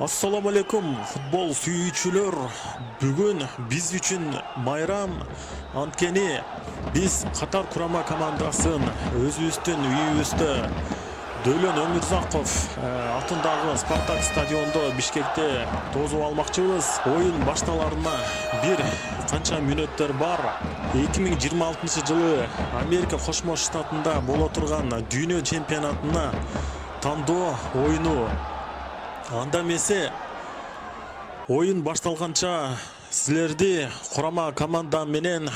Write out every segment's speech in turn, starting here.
Assalamu alaikum futbol sүйүүчүлөр. Бүгүн биз үчүн майрам. Анткени биз Катар курама командасын өзүбүздүн үйүбүздө Дөөлөн Өмүрзаков атындагы Спартак стадиондо Бишкекте тосуп алмакчыбыз. Оюн башталарына бир канча мүнөттөр бар. 2026-жылы Америка Кошмо Штатында боло турган дүйнө чемпионатына тандоо оюну. Анда эмесе оюн башталганча силерди курама команда менен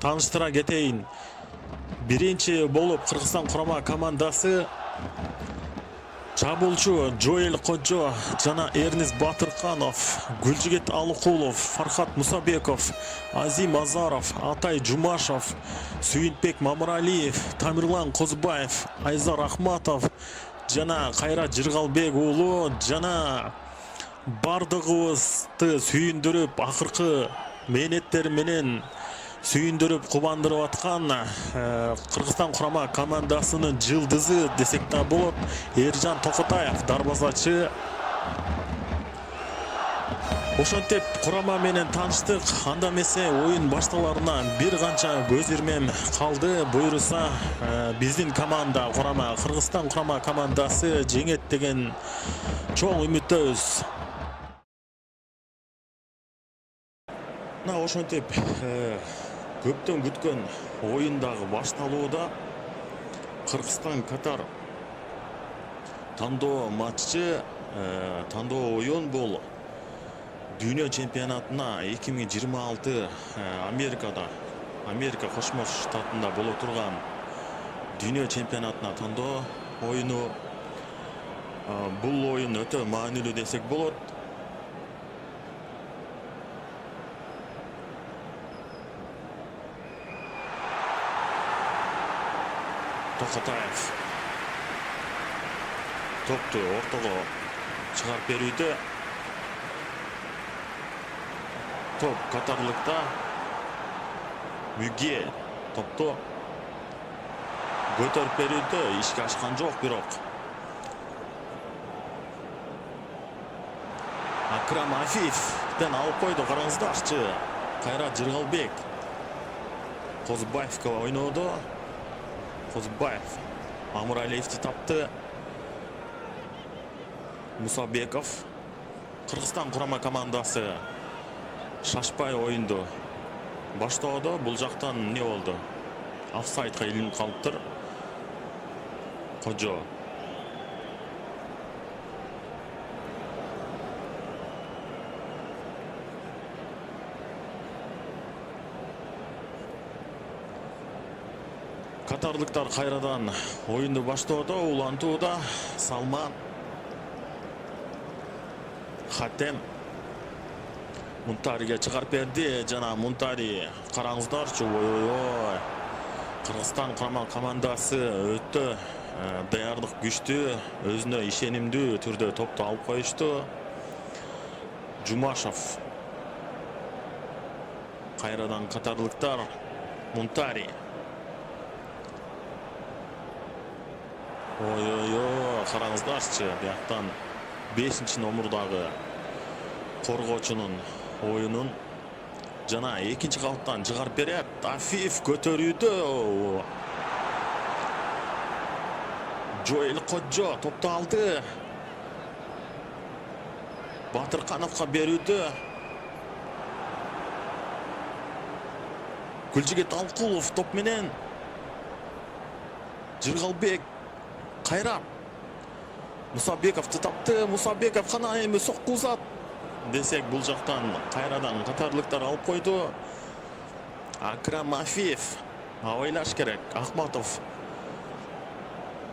тааныштыра кетейин. Биринчи болуп Кыргызстан курама командасы чабуулчу Жоэл Кожо жана Эрнис Батырканов, Гүлжигит Алыкулов, Фархат Мусабеков, Азим Азаров, Атай Жумашев, Сүйүнтбек Мамыралиев, Тамирлан Козбаев, Айзар Ахматов жана Кайрат Жыргалбек уулу жана бардыгыбызды сүйүндүрүп акыркы мээнеттери менен сүйүндүрүп кубандырып аткан Кыргызстан курама командасынын жылдызы десек да болот, Эржан Токотаев дарбазачы. Ошентип курама менен тааныштык. Анда эмесе оюн башталарына бир канча көз ирмем калды. Буйруса биздин команда курама Кыргызстан курама командасы жеңет деген чоң үмүттөбүз. Ошентип көптөн күткөн оюндагы башталууда Кыргызстан Катар тандоо матчы, тандоо оюн бул дүйнө чемпионатына 2026 Америка Кошмо Штатында боло турган дүйнө чемпионатына тандоо оюну. Бул оюн өтө маанилүү десек болот. Токотаев топту ортого чыгарып берүүдө. Топ катарлыкта. Мүгел топту көтөрүп берүүдө ишке ашкан жок бирок. Акрам Афифтен алып койду, караңыздарчы. Кайрат Жыргалбек Козбаевке ойноодо. Козбаев Мамыралиевди тапты. Мусабеков. Кыргызстан курама командасы шашпай оюнду баштоодо. Бул жактан эмне болду? Офсайдка илинип калыптыр. Кожо катарлыктар кайрадан оюнду баштоодо. Улантууда Салман Хатем Мунтариге чыгарып берди жана Мунтари, караңыздарчы, ой. Кыргызстан курама командасы өтө даярдык күчтүү, өзүнө ишенимдүү түрдө топту алып коюшту. Жумашев кайрадан катарлыктар. Мунтари караңыздарчы, бияктан 5-номурдагы коргоочунун оюнун жана экинчи калыптан чыгарып берет. Афиф көтөрүүдө. Жоэл Кожо топту алды. Батыркановго берүүдө. Гүлжигит Алыкулов топ менен. Жыргалбек, Кайрат Мусабековду тапты. Мусабеков кана эми соккузат десек, бул жактан кайрадан катарлыктар алып койду. Акрам Афиф ойлаш керек. Ахматов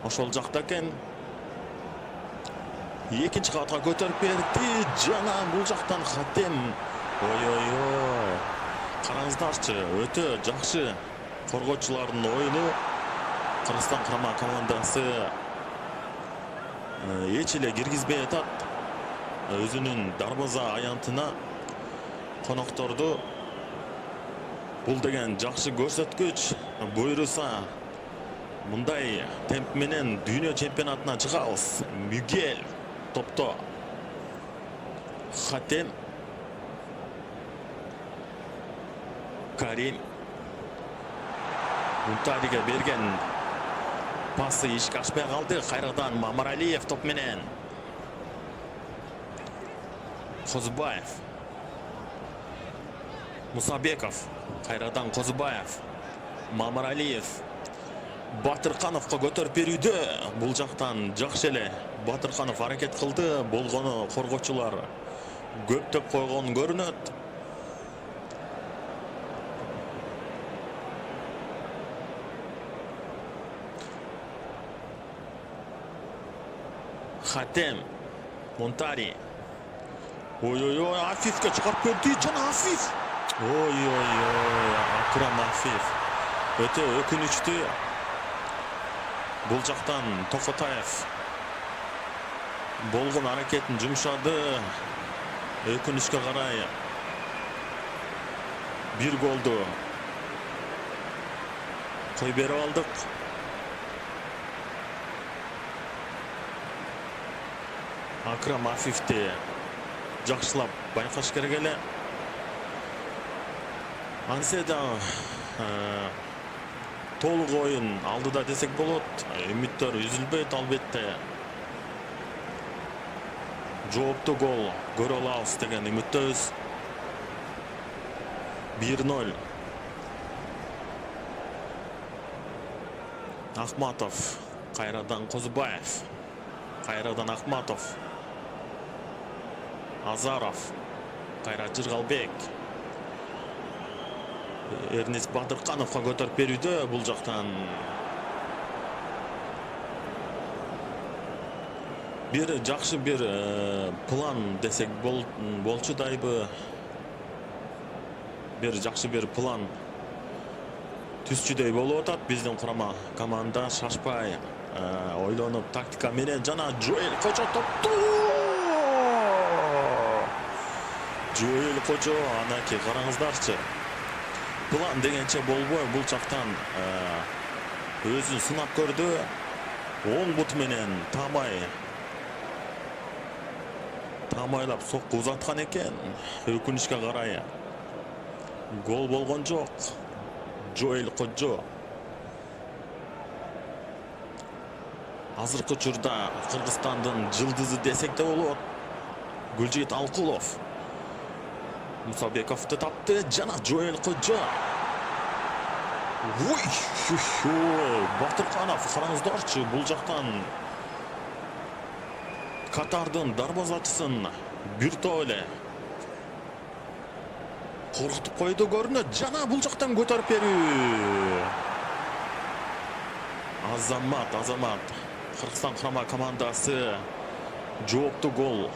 ошол жакта экен. Экинчи катка көтөрүп берди жана бул жактан Хатем. Караңыздарчы, өтө жакшы коргоочулардын оюну. Кыргызстан курама командасы эч эле киргизбей атат. Өзүнүн дарбаза аянтына конокторду. Бул деген жакшы көрсөткүч. Буйруса мындай темп менен дүйнө чемпионатына чыгабыз. Мүгел топто Хатем. Карим. Мунтариге берген пасы ишке ашпай калды. Кайрадан Мамаралиев топ менен. Козубаев. Мусабеков. Кайрадан Козубаев. Мамаралиев. Батыркановго көтөрүп берүүдө. Бул жактан жакшы эле Батырканов аракет кылды. Болгону коргоочулар көптөп койгон көрүнөт. Хатем. Монтари. Ой-ой-ой, Афифке чыгарып берди. Жана Афиф. Ой-ой-ой, Акрам Афиф. Өтө өкүнүчтүү. Бул жактан Токотаев болгон аракетин жумшады. Өкүнүчкө карай бир голду кой берип алдык. Акрам Афифти жакшылап байкаш керек эле. Ансе да толук оюн алдыда десек болот. Үмүттөр үзүлбөйт албетте. Жооптуу гол көрө алабыз деген үмүттөбүз. 1-0. Ахматов, кайрадан Козубаев, кайрадан Ахматов, Азаров, Кайрат Жыргалбек. Эрнис Батыркановго көтөрүп берүүдө. Бул жактан бир жакшы бир план десек болчу дайбы. Бир жакшы бир план түзчүдөй болуп атат. Биздин курама команда шашпай ойлонуп тактика менен жана Жоэл Кожо топту. Жоэл Кожо, анаки караңыздарчы. План дегенче болбой бул жактан өзүн сынап көрдү. Оң бут менен тамайлап сокку узаткан экен. Өкүнүчкө карай гол болгон жок. Жоэл Кожо азыркы учурда Кыргызстандын жылдызы десек де болот. Гүлжигит Алкулов Мусабековду тапты. Жана Жоэл Кожо. Батырканов, караңыздарчы, бул жактан Катардын дарбазачысын бир топ эле коркутуп койду көрүнөт. Жана бул жактан көтөрүп берүү. Азамат. Кыргызстан курама командасы жооптуу гол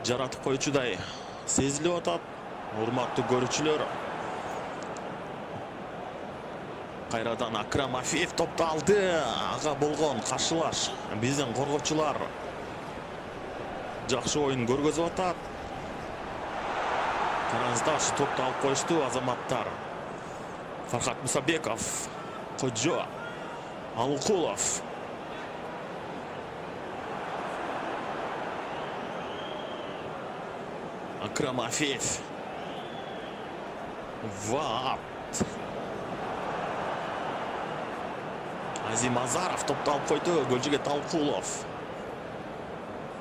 жаратып койчудай сезилип атат. Урматтуу көрүүчүлөр. Кайрадан Акрам Афиф топту алды. Ага болгон каршылаш биздин коргоочулар жакшы оюн көргөзүп атат. Караңыздарчы, топту алып коюшту азаматтар. Фархат Мусабеков, Кожо, Алкулов. Акрам Афиф. Ват. Азим Азаров топту алып койду. Гөлжигит Алкулов.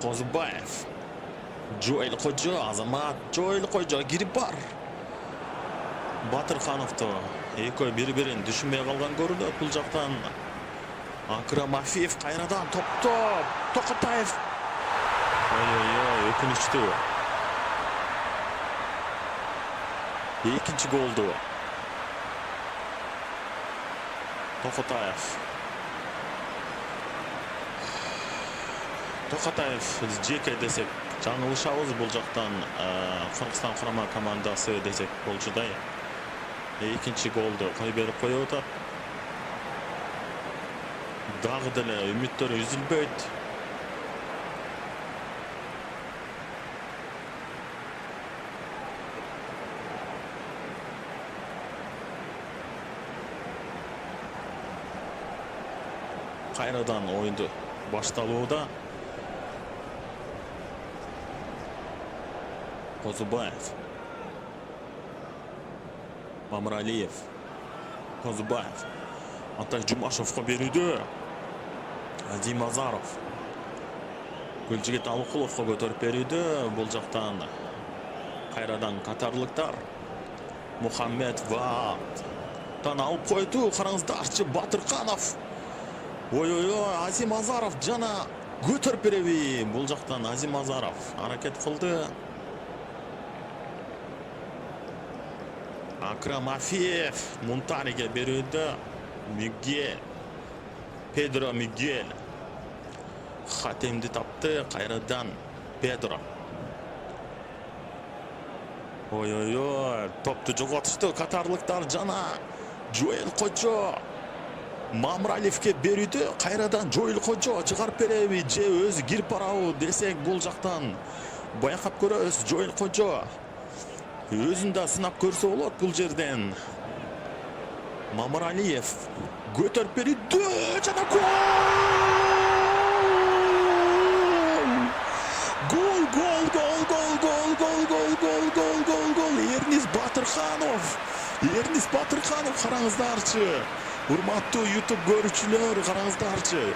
Козубаев. Жоэл Кожо, Азамат. Жоэл Кожо кирип бар. Батыркановду экөө бири-бирин түшүнбөй калган көрүнөт. Бул жактан Акрам Афиф кайрадан топтоп. Токотаев. Ой-ой-ой, өкүнүчтүү. Экинчи голду Токотаев жеке десек жаңылышабыз. Бул жактан Кыргызстан курама командасы десек болчудай экинчи голду кой берип коюп атат. Дагы деле үмүттөр үзүлбөйт. Кайрадан оюнду башталууда. Qozubаев. Mamraliyev. Qozubаев. Atay Jumashevga berdi. Azim Azarov. Gulchigit Alqulovga ko'tarib berdi. Бұл жақтан qayradan qatarlıklar. Muhammed Vaad. Tan alып қойды. Қараңыздаршы, Батырқанов. Ой-ой-ой, Азим Азаров жана көтөрүп береби. Бұл жақтан Азим Азаров аракет кылды. Акрам Афиев Мунтариге берді. Мигель. Педро Мигель. Хатемди тапты. Қайрадан Педро. Ой-ой-ой, топты жоғалтышты катарлықтар жана Жоэл Кожо. Мамралиевке берді. Қайрадан Жоэл Кожо чыгарып береби же өзү кирип барабы десек, бул жактан байкап көрөбүз. Жоэл Кожо өзүн да сынап көрсө болот бул жерден. Мамралиев көтөрүп берди жана гол! Эрнис Батырханов. Эрнис Батырханов, караңыздарчы. Урматтуу YouTube көрүүчүлөр, караңыздарчы.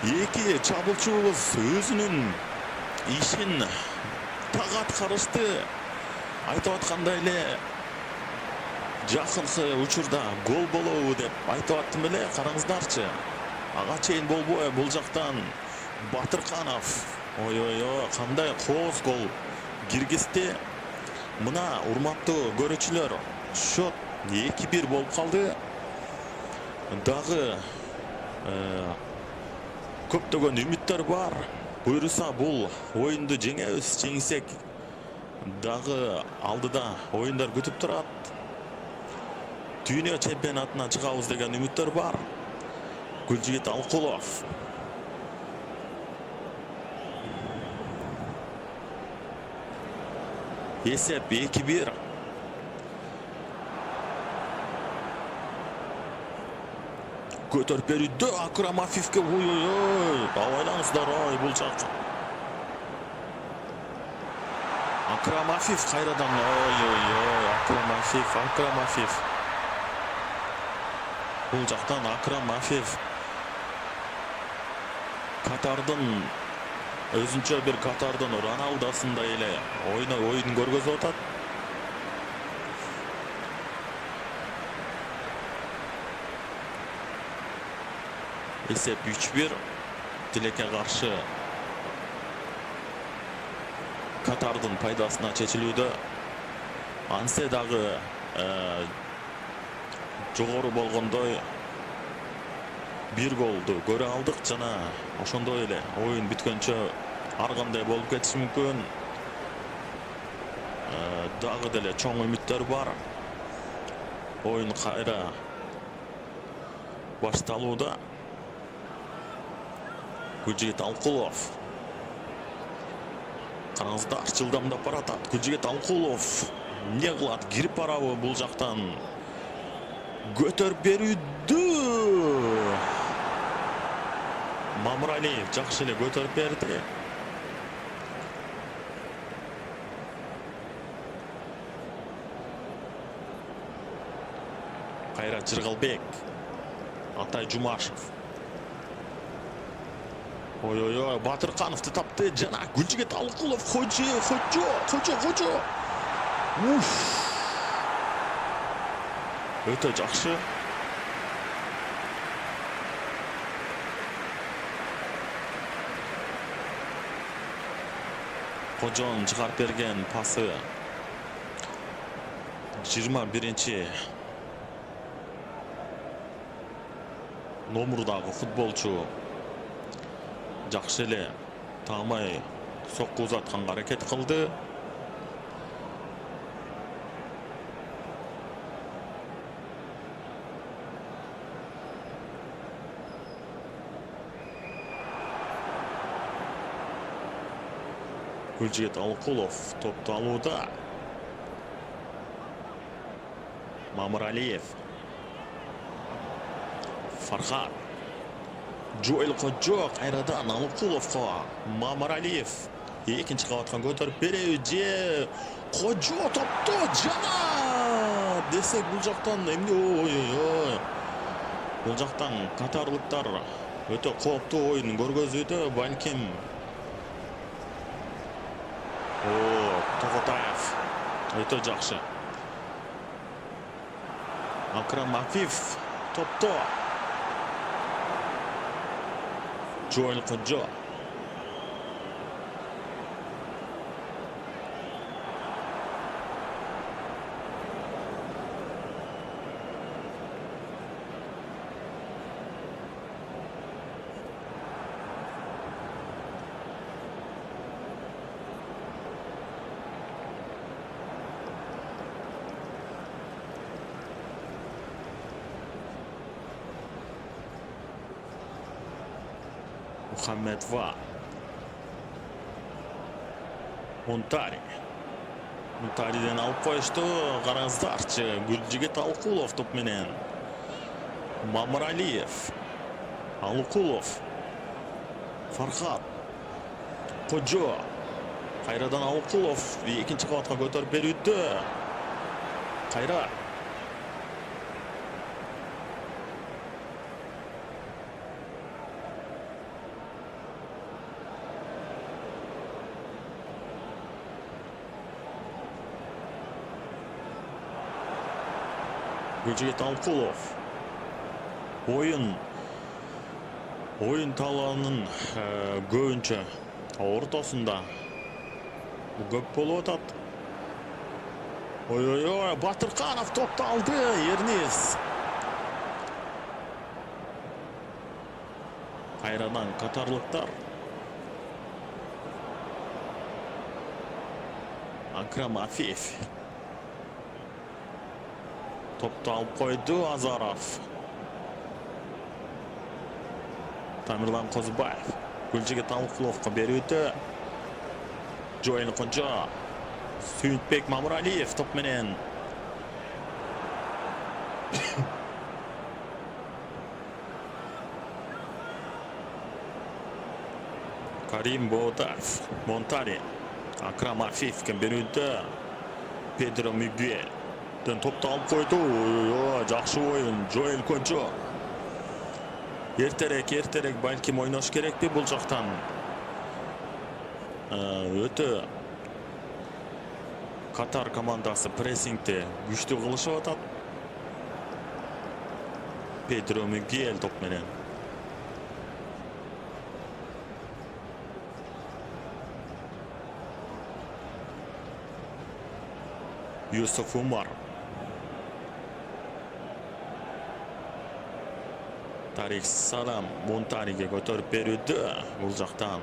Эки чабуулчубуз өзүнүн ишин так аткарышты. Айтып аткандай эле жакынкы учурда гол болобу деп айтып аттым эле, караңыздарчы. Ага чейин болбой бул жактан Батырханов. Ой-ой-ой, кандай кооз гол киргизди. Мына урматтуу көрүүчүлөр, счет 2-1 болуп калды. Дагы көптөгөн үмүттөр бар. Буйруса бул оюнду жеңебиз, жеңсек дагы алдыда оюндар күтүп турат. Дүйнө чемпионатына чыгабыз деген үмүттөр бар. Гүлжигит Алкулов. Есеп 2-1. Көтөрүп берди Акрам Афиевке. Ой-ой-ой, абайлаңыздар, ой, бул жак. Акрам Афиев кайрадан, ой-ой-ой, Акрам Афиев. Бул жактан Акрам Афиев Катардын өзүнчө бир Катардын Роналдосундай эле оюн көргөзүп атат. Есеп 3-1. Тилекке каршы Катардын пайдасына чечилүүдө. Ансе дагы жогору болгондой бир голду көрө алдык жана ошондой эле оюн бүткөнчө ар кандай болуп кетиши мүмкүн. Дагы деле чоң үмүттөр бар. Оюн кайра башталууда. Гүлжигит Алкулов. Караңыздар, жылдамдап баратат. Гүлжигит Алкулов эмне кылат? Кирип барабы бул жактан? Көтөрүп берүүдү. Мамралиев жакшы эле көтөрүп берди. Кайрат Жыргалбек. Атай Жумашев. Ой-ой-ой, Батыркановду тапты жана Гүлжигит Алкулов. Хожо. Өтө жакшы. Кожон чыгарып берген пасы 21 номурдагы футболчу жакшы эле таамай сокку узатканга аракет кылды. Гүлжигит Алкулов топту алууда. Мамралиев. Фархат. Жоэл Кожо кайрадан Алкуловго. Мамралиев. Экинчи кабатка көтөрүп береби же Кожо топту жана десек бул жактан эмне ой. Бул жактан катарлыктар өтө кооптуу оюн көргөзүүдө, балким. Токотаев өтө жакшы. Акрам Афиф топту. Жоэл Кожо. Мухаммедова. Мунтариден алып коюшту. Караңыздарчы, Гүлжигит Алкулов топ менен. Мамыралиев. Алкулов. Фархат. Кожо. Кайрадан Алкулов экинчи кабатка көтөрүп берүүдө. Кайра. Гүлжигит Алкулов. Oyun талаанын көбүнчө ортосунда көп болуп атат. Батырканов топту алды. Эрнис. Кайрадан катарлыктар. Акрам Афиф. Топту алып койду Азаров. Тамирлан Козбаев. Гүлжигит Алкуловго берүүдө. Жоэл Кожо. Сүйүнтбек Мамыралиев топ менен. Карим Боотаев. Монтари. Акрам Афифке берүүдө. Педро Мигуэль. Топту алып койду. Жакшы оюн. Жоэл Кожо. Эртерек балким ойнош керекпи бул жактан. Өтө Катар командасы прессингде күчтүү кылышып атат. Педро Мигуэль топ менен. Юсуф Умар. Тарик Салам Монтариге көтөрүп берүүдө. Бул жактан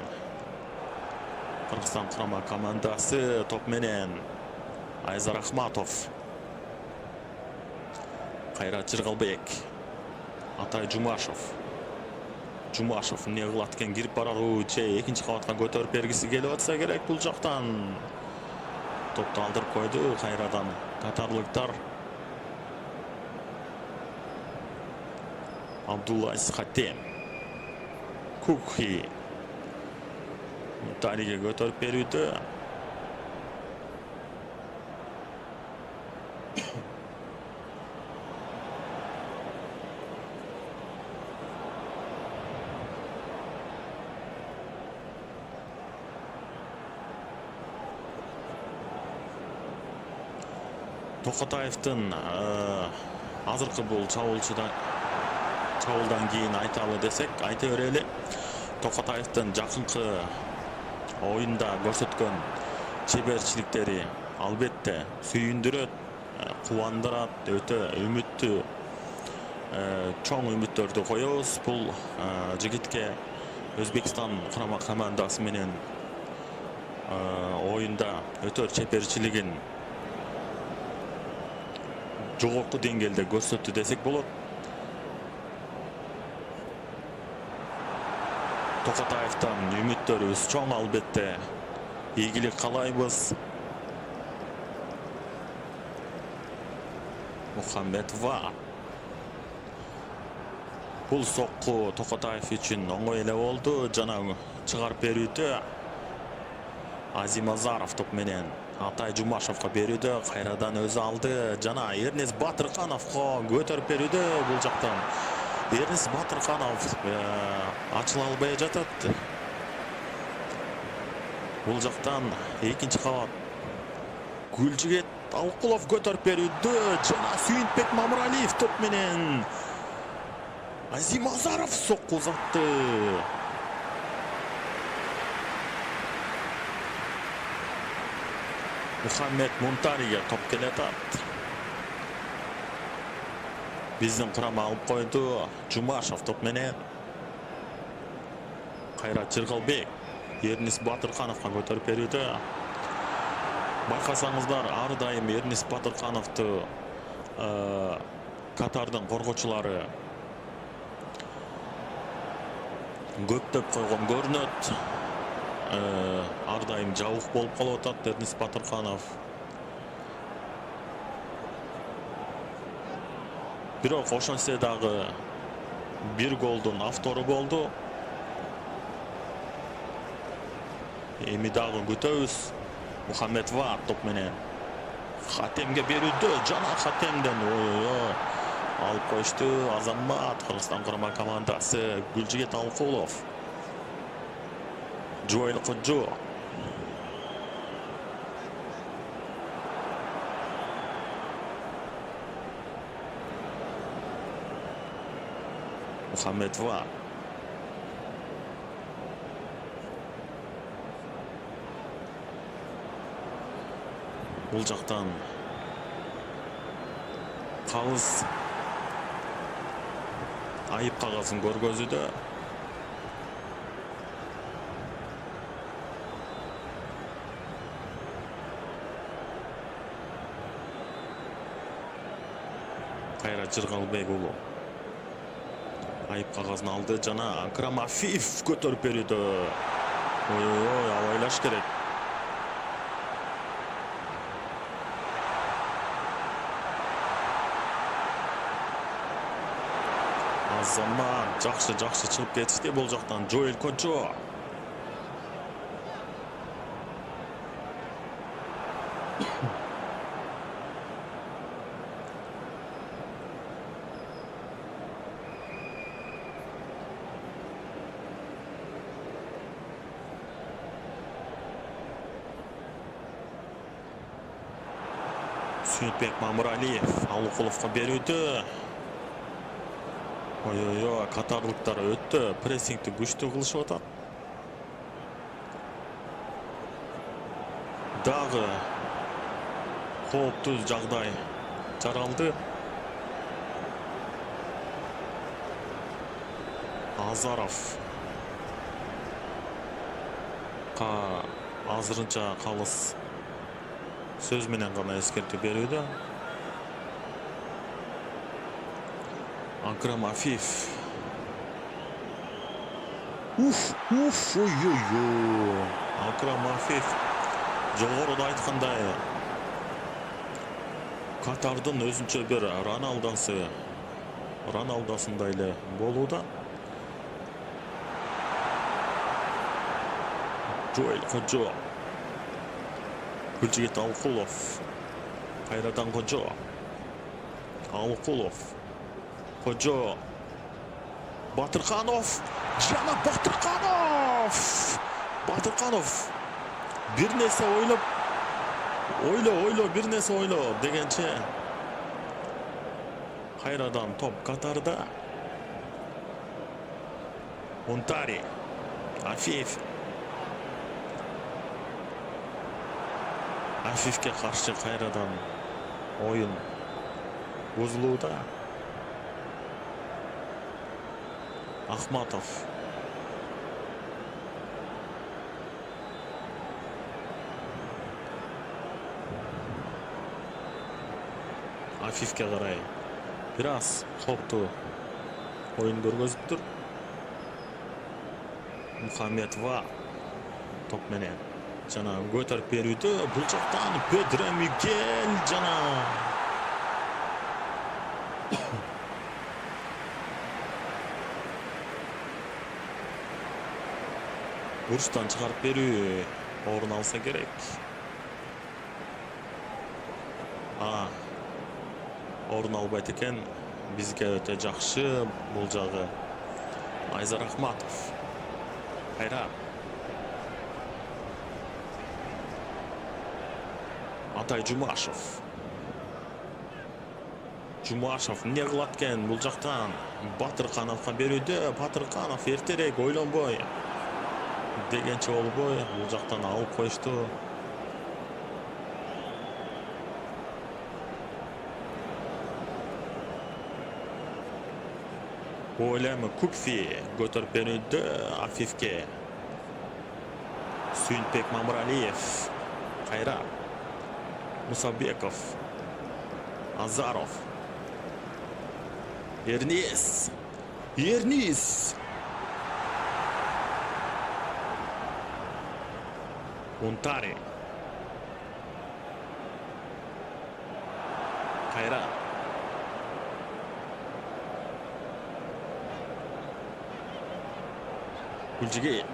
Кыргызстан курама командасы топ менен. Айзар Ахматов. Кайрат Жыргалбек. Атай Жумашев. Жумашев эмне кылат экен, кирип барабы же экинчи кабатка көтөрүп бергиси келип атса керек бул жактан. Топту алдырып койду кайрадан катарлыктар. Абдуллайс Хатем. Кукхи. Тариге көтөрүп берүүдө. Токотаевдин азыркы бул чабуулдан кийин айталы десек айта берели. Токотаевдин жакынкы оюнда көрсөткөн чеберчиликтери албетте сүйүндүрөт, кубандырат, өтө үмүттүү, чоң үмүттөрдү коебуз. Бул жигитке Өзбекстан курама командасы менен оюнда өтө чеберчилигин жогорку деңгээлде көрсөттү десек болот. Токотаевден үмүттөрүбүз чоң албетте. Ийгилик каалайбыз. Мухаммедова. Бул сокку Токотаев үчүн оңой эле болду. Жана чыгарып берүүдө Азимазаров топ менен Атай Жумашевка берүүдө, кайрадан өзү алды. Жана Эрнест Батыркановго көтөрүп берүүдө. Бул жактан Эрнест Батырканов ачыла албай жатат. Бул жактан экинчи кабат Гүлжигет Алкулов көтөрүп берүүдө. Жана Сүйүнтбек Мамыралиев топ менен Азимазаров сокку узатты. Мухаммед Мунтариге топ келетат. Биздин курама алып койду. Жумашев топ менен Кайрат Жыргалбек Эрнест Батыркановго көтөрүп берүүдө. Байкасаңыздар, ар дайым Эрнест Батыркановду Катардын коргоочулары көптөп койгон көрүнөт. Ар дайым жабык болуп калып атат Эрнест Батырканов. Бирок ошонсе дагы бир голдун автору болду. Эми дагы күтөбүз. Мухаммед Вар топ менен Хатемге берүүдө. Жана Хатемден алып коюшту. Азамат, Кыргызстан курама командасы. Гүлжигет Алкулов, Жоэл Коджо, Мухаммед Вар, бул жактан кагыз айып кагазын көргөзүүдө. Кайрат Жыргалбек уулу айып кагазын алды. Жана Акрам Афиев көтөрүп берүүдө. Абайлаш керек. Азамат жакшы чыгып кетишти бул жактан. Жоэл Коджо. Сүйүнтбек Мамыралиев Алкуловго берүүдө. Катарлыктар өтө прессингти күчтүү кылышып атат. Дагы кооптуу жагдай жаралды. Азаров азырынча калыс сөз менен гана эскертүү берүүдө. Акрам Афиев. Акрам Афиев жогоруда айткандай Катардын өзүнчө бир Роналдосундай эле болууда. Жоэл Коджо, Гүлжигет Алкулов, кайрадан Коджо, Алкулов, Коджо, Батырканов, жана Батырканов бир нерсе ойло бир нерсе ойло дегенче кайрадан топ Катарда. Мунтари, Афиев. Афиевке каршы кайрадан оюн бузулууда. Ахматов. Афиевке карай бир аз кооптуу оюн көргөзүптүр. Мухаммед Ва топ менен жана көтөрүп берүүдө. Бул жактан Педро Мигель жана бурчтан чыгарып берүү. орун алса керек. Орун албайт экен. Бизге өтө жакшы бул жагы. Айза Рахматов. Кайра. Атай Жумашев. Жумашев эмне кылат экен бул жактан? Батыркановго берүүдө. Батырканов эртерээк ойлонбой дегенче болбой бул жактан алып коюшту. Ойлайм Купфи көтөрүп берүүдө Афифке. Сүйүнбек Мамыралиев. Кайра. Мусабеков. Азаров. Эрнис. Унтари. Кайра. Гүлжиге.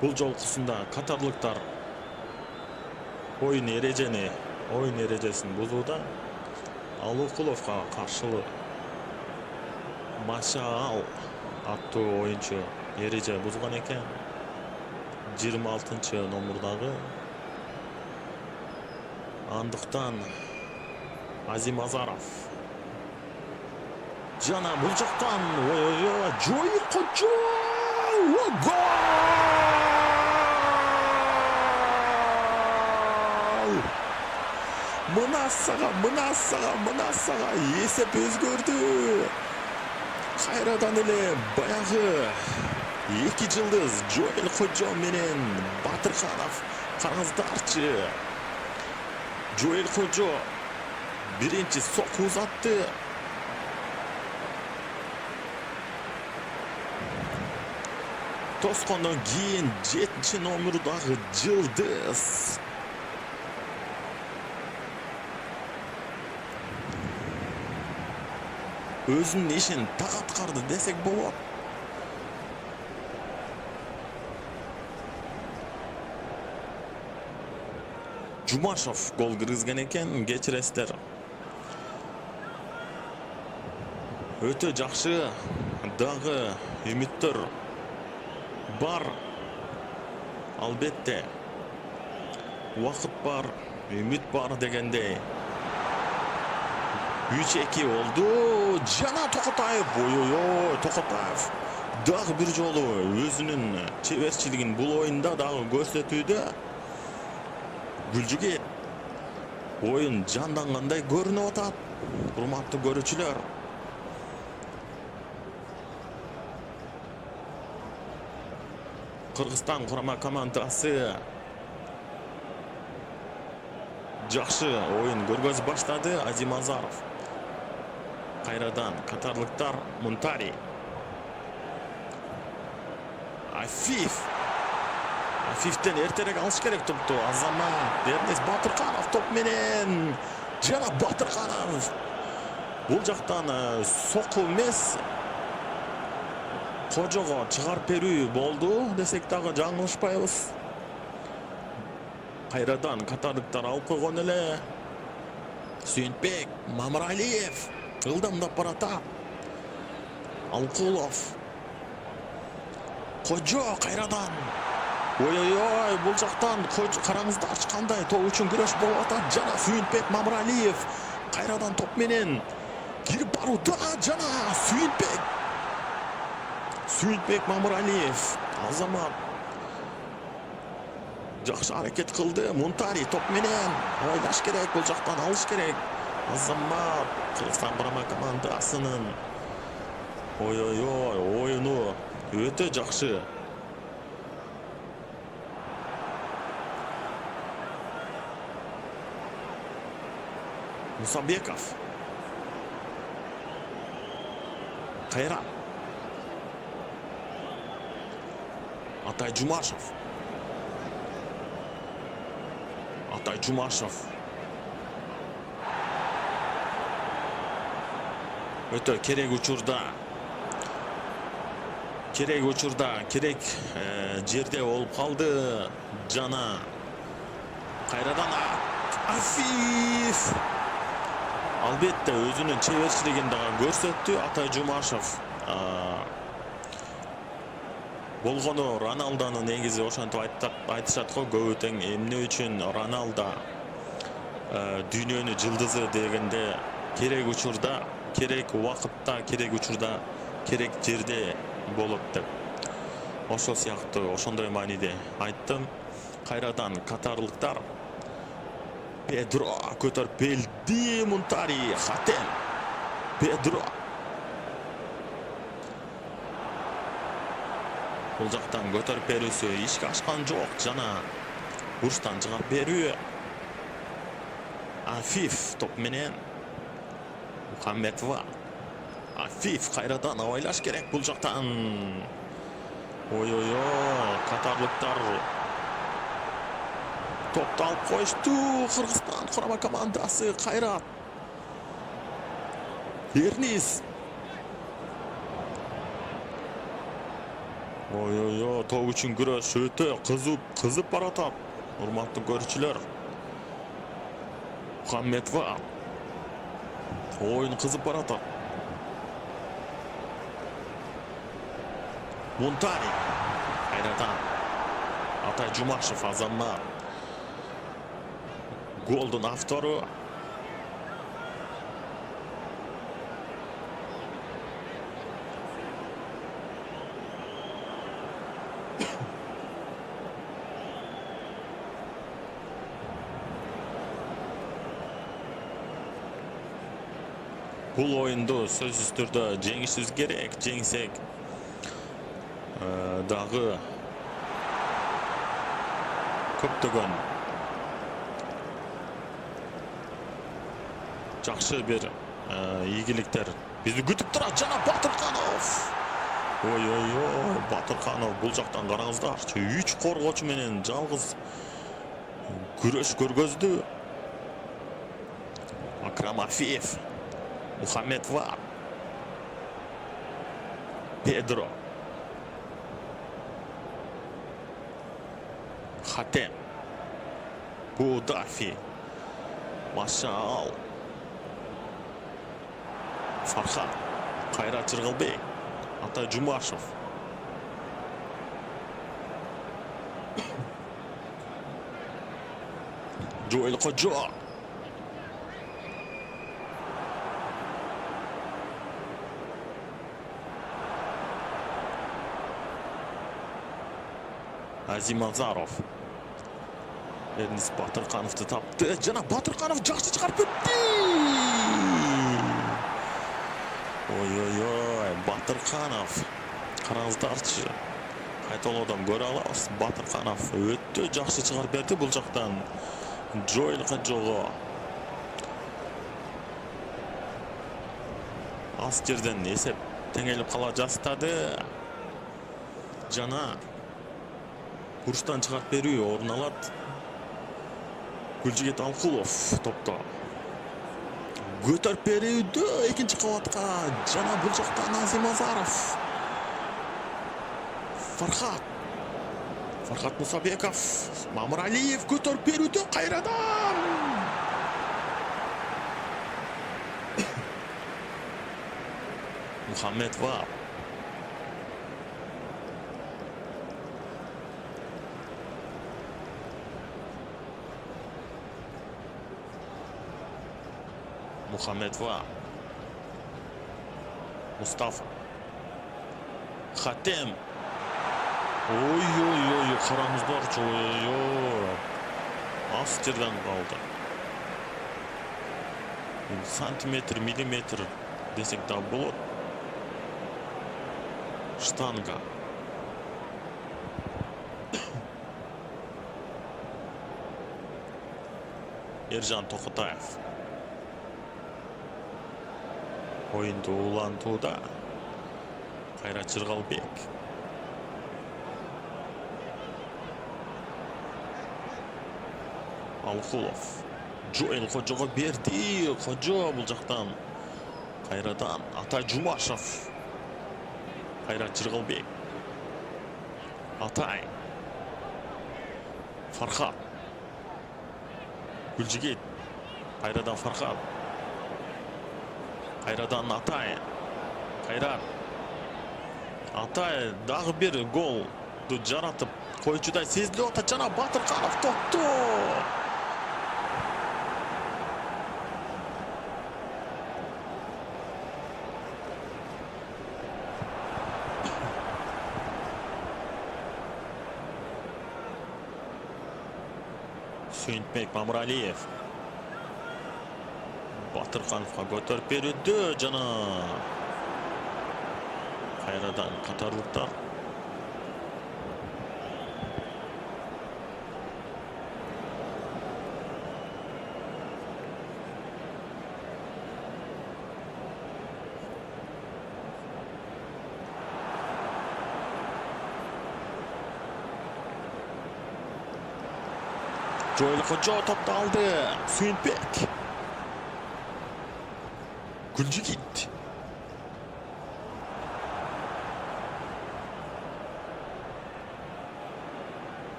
Бул жолкусунда катарлыктар oyun erежесин бузууда. Алукуловго каршылы Машаал аттуу оюнчу эреже бузган экен. 26-номурдагы. Андыктан Азим Азаров. Жана бул жактан Жойкочо гол! Мына сага эсеп өзгөрдү. Кайрадан эле баягы 2 жылдыз Жоэл Кожо менен Батырканов караңыздарчы. Жоэл Кожо биринчи соку узатты. Тоскондон кийин 7-номурдагы жылдыз өзүнүн ишин так аткарды десек болот. Жумашев гол киргизген экен, кечиресиздер. Өтө жакшы дагы үмүттөр бар. Албетте убакыт бар, үмүт бар дегендей. 3-2 oldu. Жана Токотаев. Токотаев дагы бир жолу өзүнүн чеберчилигин бул оюнда дагы көрсөтүүдө. Гүлжүге оюн жандангандай көрүнүп атат. Урматтуу көрүүчүлөр. Кыргызстан курама командасы жакшы оюн көргөзүп баштады. Азим Азаров. Кайрадан катарлыктар Мунтари. Афифтен эртерээк алыш керек топту. Азамат Эрнис Батырканов топ менен. Жана Батырканов бул жактан соку эмес, Кожого чыгарып берүү болду десек дагы жаңылышпайбыз. Кайрадан катарлыктар алып койгон эле. Сүйүнбек Мамыралиев ылдамдап баратат. Алкулов. Кожо кайрадан. Бул жактан караңыздарчы кандай топ үчүн күрөш болуп атат. Жана Сүйүнбек Мамыралиев кайрадан топ менен кирип барууда. Жана Сүйүнбек Мамыралиев. Азамат жакшы аракет кылды. Мунтари топ менен ойлаш керек, бул жактан алыш керек. Азамат Кыргызстан курама командасынын оюну өтө жакшы. Мусабеков. Кайра. Атай Жумашев. Өтө керек учурда керек учурда керек жерде болуп калды. Жана кайрадан Афиф албетте өзүнүн чеберчилигин дагы көрсөттү Атай Жумашев. Болгону Роналдону негизи ошентип айтышат го, көбү тең эмне үчүн Роналдо дүйнөнүн жылдызы дегенде керек учурда, керек убакытта, керек учурда, керек жерде болот деп. Ошол сыяктуу ошондой мааниде айттым. Кайрадан катарлыктар Педро көтөрүп келди. Мунтари, Хатем, Педро. Бул жактан көтөрүп берүүсү ишке ашкан жок. Жана бурчтан чыгарып берүү. Афиф топ менен Мухаммедова. Афиф кайрадан абайлаш керек бул жактан. Ой-ой-ой, катарлыктар топту алып коюшту. Кыргызстан курама командасы кайрат. Эрнис. Ой-ой-ой, топ үчүн күрөш өтө кызып баратат. Урматтуу көрүүчүлөр. Мухаммедова. Oyun kızıp barata. Muntari. Hayradan. Atay Cumaşev azanma. Golden avtoru. Бул оюнду сөзсүз түрдө жеңишибиз керек. Жеңсек дагы көптөгөн жакшы бир ийгиликтер бизди күтүп турат. Жана Батырканов. Ой-ой-ой, Батырканов бул жактан караңыздарчы. 3 коргоочу менен жалгыз күрөш көргөздү. Акрам Афиев. Мухаммедова. Педро. Хатем. Будафи. Машал. Фархат. Кайрат Жыргалбек. Атай Жумашев. Жоэл Кожо. Азимазаров. Эрнис Батыркановду тапты. Жана Батырканов жакшы чыгарып кетти. Ой-ой-ой, Батырканов. Караңыздарчы. Кайталоодан көрө алабыз. Батырканов өтө жакшы чыгарып берди бул жактан. Жоэл Кожого. Аз жерден эсеп теңелип кала жаздады. Жана бурчтан чыгарып берүү орун алат. Гүлжигет Алкулов топто. Көтөрүп берүүдө экинчи кабатка. Жана бул жактан Азимазаров. Фархат Мусабеков. Мамыралиев көтөрүп берүүдө кайрадан. Мухаммедова. Мухаммедова. Мустафа. Хатем. Ой-ой-ой, караңыздарчы. Ой-ой-ой. Аз жерден калды. Сантиметр, миллиметр десек да болот. Штанга. Ержан Токотаев. Oyundu улантууда. Кайрат Жыргалбек. Алкулов. Жоэл Кожого берди. Кожо бул жактан. Кайрадан Атай Жумашев. Кайрат Жыргалбек. Atay. Farhat. Gülcigit. Kayradan Farhat. Kayradan Atay. Kayrat. Atay дағы bir goldu жаратып koyucuday сезіліп отыр. Жана Батырқанов топты. Сүйінтбек Мамыралиев. Батырқановқа көтеріп беруді жана Кайрадан қатарлықтар. Joel Hoca toptu aldı. Suyunbek. Gülcigit.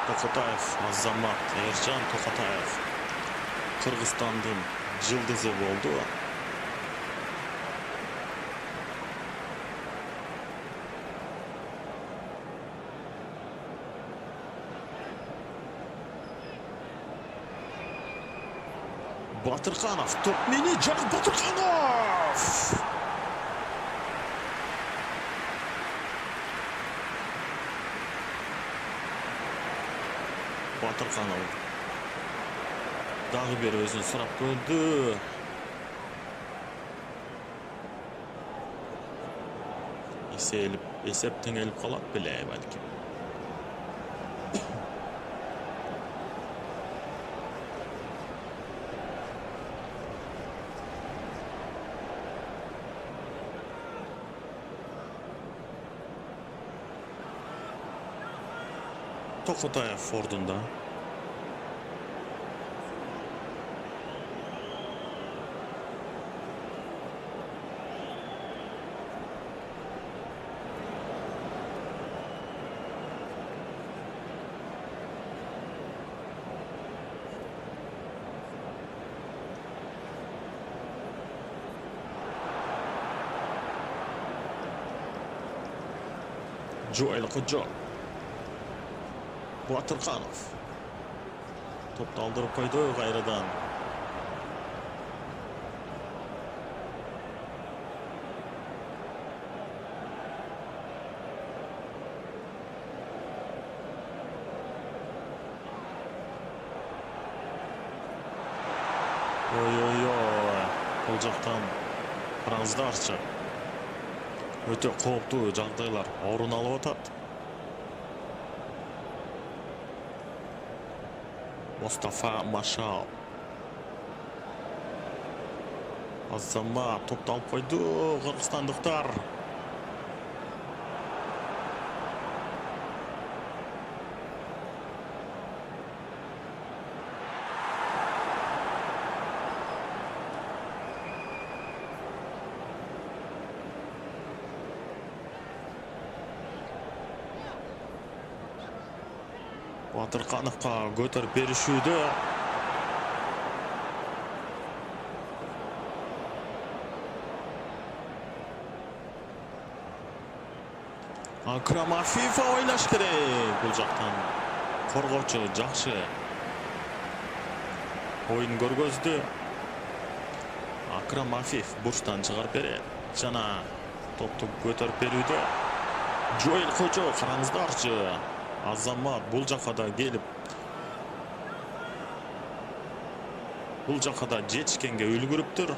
Toqatayev, Azzamat, Ercan Toqatayev. Kırgızstan'ın yıldızı oldu. Батырқанов, топ мені Can Батырқанов! Батырқанов дағы бері өзін сұрап көрді. Есеп теңеліп қалады біле бәлкім. Toqatayev ordunda. Joel Hoca. Батырқанов. Toptu aldırıp koydu Kayradan. Oy. Бұл жақтан қараңыздаршы. Өте қауіпті жағдайлар орын алып отыр. Mustafa Mashal. Azzamat toptu alып қойды қырғызстандықтар. Батырқановқа көтеріп берішуді. Акрам Афиф ойнаш керек. Бұл жақтан қорғаучы жақсы ойын көргөздү. Акрам Афиф бұрыштан шығарып береді. Жана топты көтеріп беруді. Joel Hoca қараңыздарчы. Азамат бұл жаққа да келіп, бұл жаққа да жетішкенге үлгіріп тұр.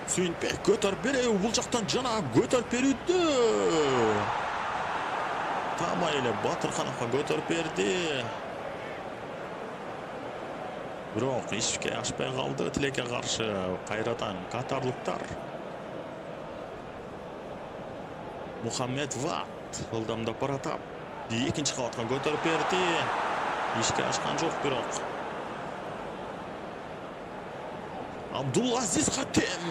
Сүйінбек көтөрүп береу, бул жактан жана көтөрүп берүүдө. Тамай эле Батыркановго көтөрүп берди. Бирок ишке ашпай калды Тилекке каршы. Кайрадан катарлыктар. Мухаммед Ват ылдамдап баратап. Экинчи кабатка көтөрүп берди. Ишке ашкан жок бирок. Абдулазиз Хатем.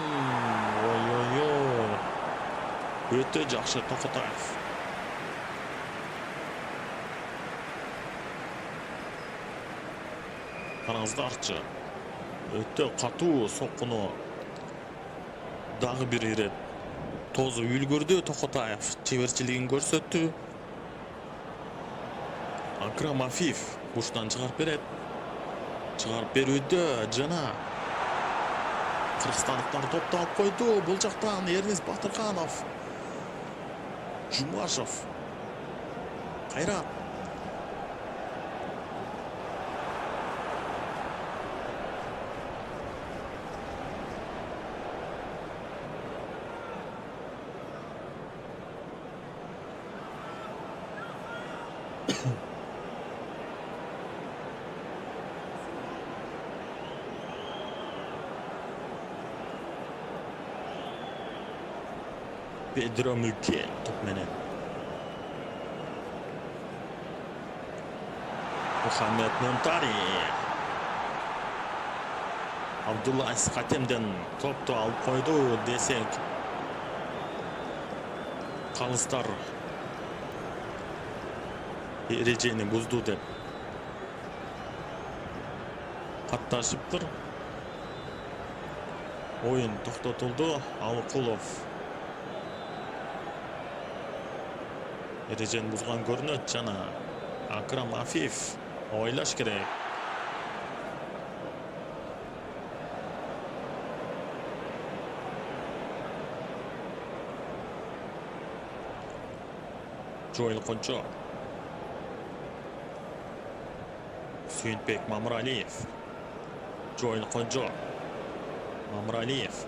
Ой-ой-ой. Өтө жакшы Токотаев. Караңыздарчы. Өтө катуу соккуну дагы бир ирет тозуп үлгүрдү Токотаев. Чеберчилигин көрсөттү. Акрам Афиф буштан чыгарып берет. Чыгарып берүүдө жана кыргызстандыктар топту алып койду. Бул жактан Эрнис Батырканов, Жумашев, Кайрат. Pedro Mülken top menен. Muhammed Montari. Abdulaziz Hatem'den toptu alıp koydu desek. Kalıstar erejeni buzdu dep kатташыптыр. Oyun toktotuldu. Alkulov erejeni buzgan görünөт жана Акрам Афиф ойлаш керек. Joel Konco, Suyinbek Mamraliyev, Joel Konco, Mamraliyev,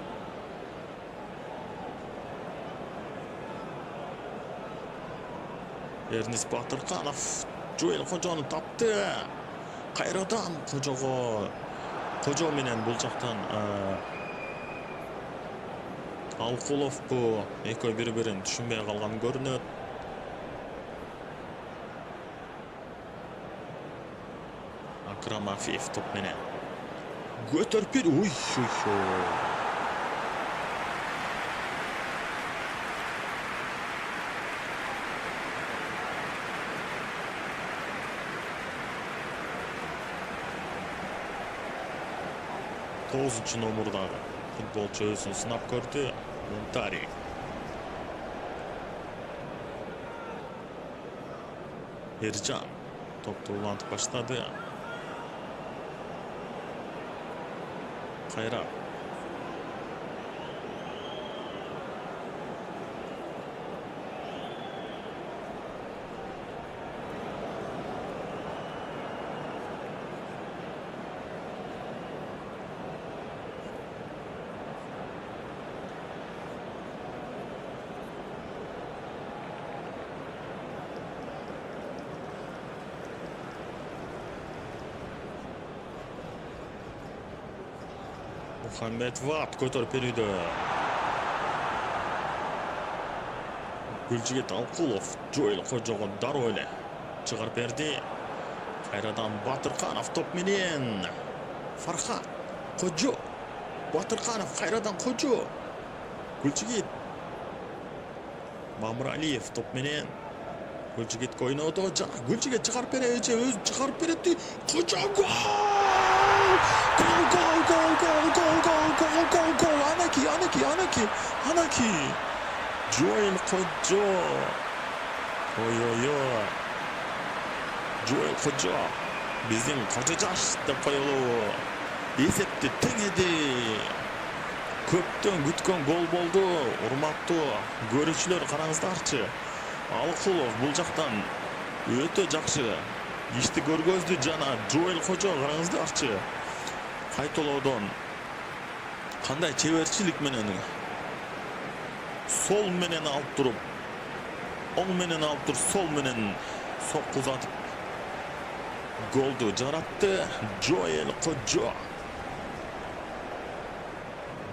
Эрнис Батырканов Joel Konco'nu taptı. Kayradan Konco менен бул жактан Алкулов бу экөө бири-бирин түшүнбөй калган көрүнөт. Акрам Афиф топ менен көтөрүп бер. Уй. 9 номердагы футболчу өзүн сынап көрдү. Монтари. Эржан топту улантып баштады. Кайрат. Muhammed Ват көтөрүп берүүдө. Гүлжигит Алкулов Joel Konco'го дароо эле чыгарып берди. Кайрадан Батырканов топ менен. Фархат Кожо. Батырканов кайрадан Кожо. Гүлжигит Мамралиев топ менен. Гүлжигит ойнодо. Гүлжигит чыгарып берет, өзү чыгарып берет. Кожо гол! Gol. Anaki. Joel Konco. Oy. Joel Konco. Биздин Кожожаш деп коелу. Эсепти теңеди. Көптөн күткөн гол болду. Урматтуу көрүүчүлөр, караңыздарчы. Алкулов бул жактан өтө жакшы ишти көргөздү жана Joel Konco караңыздарчы. Кайталоодон Кандай чеберчилик менен сол менен алып туруп, оң менен алып туруп, сол менен сокку uzatып голду жаратты Джоэл Кожо.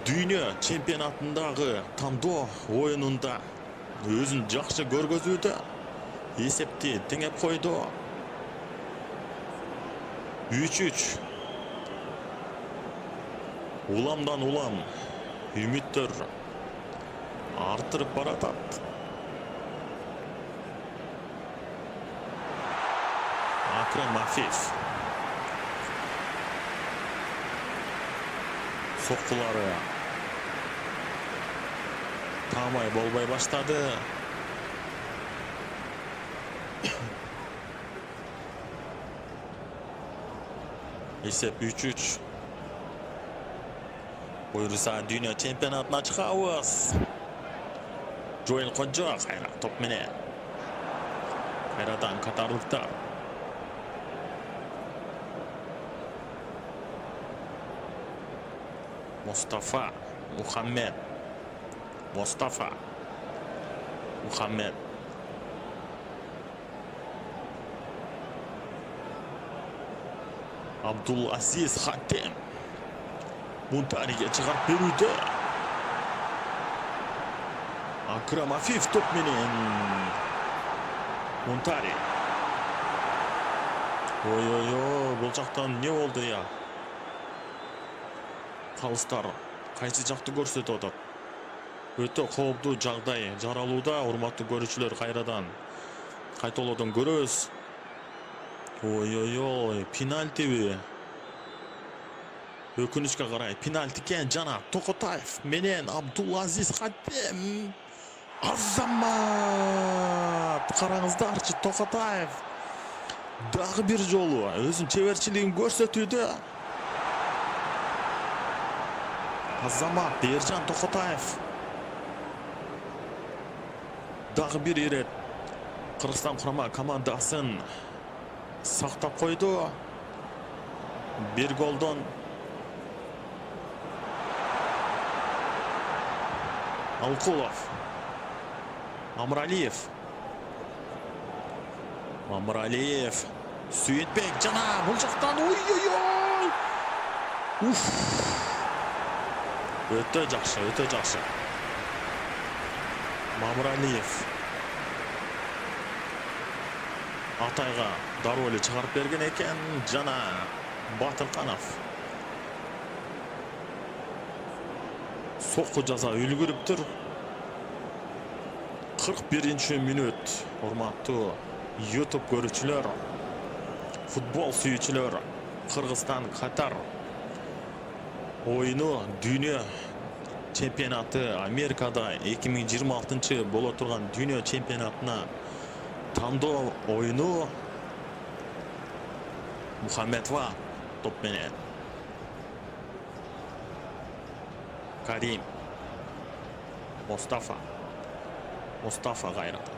Дүйнө чемпионатындагы тандоо оюнунда өзүн жакшы көргөзүүдө эсепти теңеп койду. 3-3. Уламдан улам үмүттөр артырып баратат. Акрам Афиф соккулары тамай болбой баштады. Эсеп 3-3. Буюрса дүйнө чемпионатына чыгабыз. Джоэл Кожо кайра топ менен. Кайрадан катарлыктар. Мустафа Мухаммед. Мустафа Мухаммед. Абдул Азиз Хатем. Мунтариге чыгарып берүүдө. Акрам Афиф топ менен. Мунтари. Ой, бул жактан не болду я? Калыстар кайсы жакты көрсөтүп атат? Өтө кооптуу жагдай жаралууда, урматтуу көрүүчүлөр, кайрадан кайталоодон көрөбүз. Ой, пенальтиби? Өкүнүчкө карай пенальти экен. Жана Токотаев менен Абдул Азиз Хатем. Азамат! Караңыздарчы, Токотаев дагы бир жолу өзүнүн чеберчилигин көрсөтүүдө. Азамат Ержан Токотаев дагы бир ирет Кыргызстан курама командасын сактап койду. Бир голдон Алкулов, Амралиев, Сүйетбек жана бул жактан ой. Өтө жакшы. Мамралиев Атайга дароо эле чыгарып берген экен. Жана Батырканов сокку жаза үлгүрүптүр. 41-мүнөт. Урматтуу YouTube көрүүчүлөр, футбол сүйүүчүлөр, Кыргызстан Катар оюну дүйнө чемпионаты Америкада 2026 боло турган дүйнө чемпионатына тандоо оюну. Мухаммедова топ менен. Карим. Мустафа кайрат.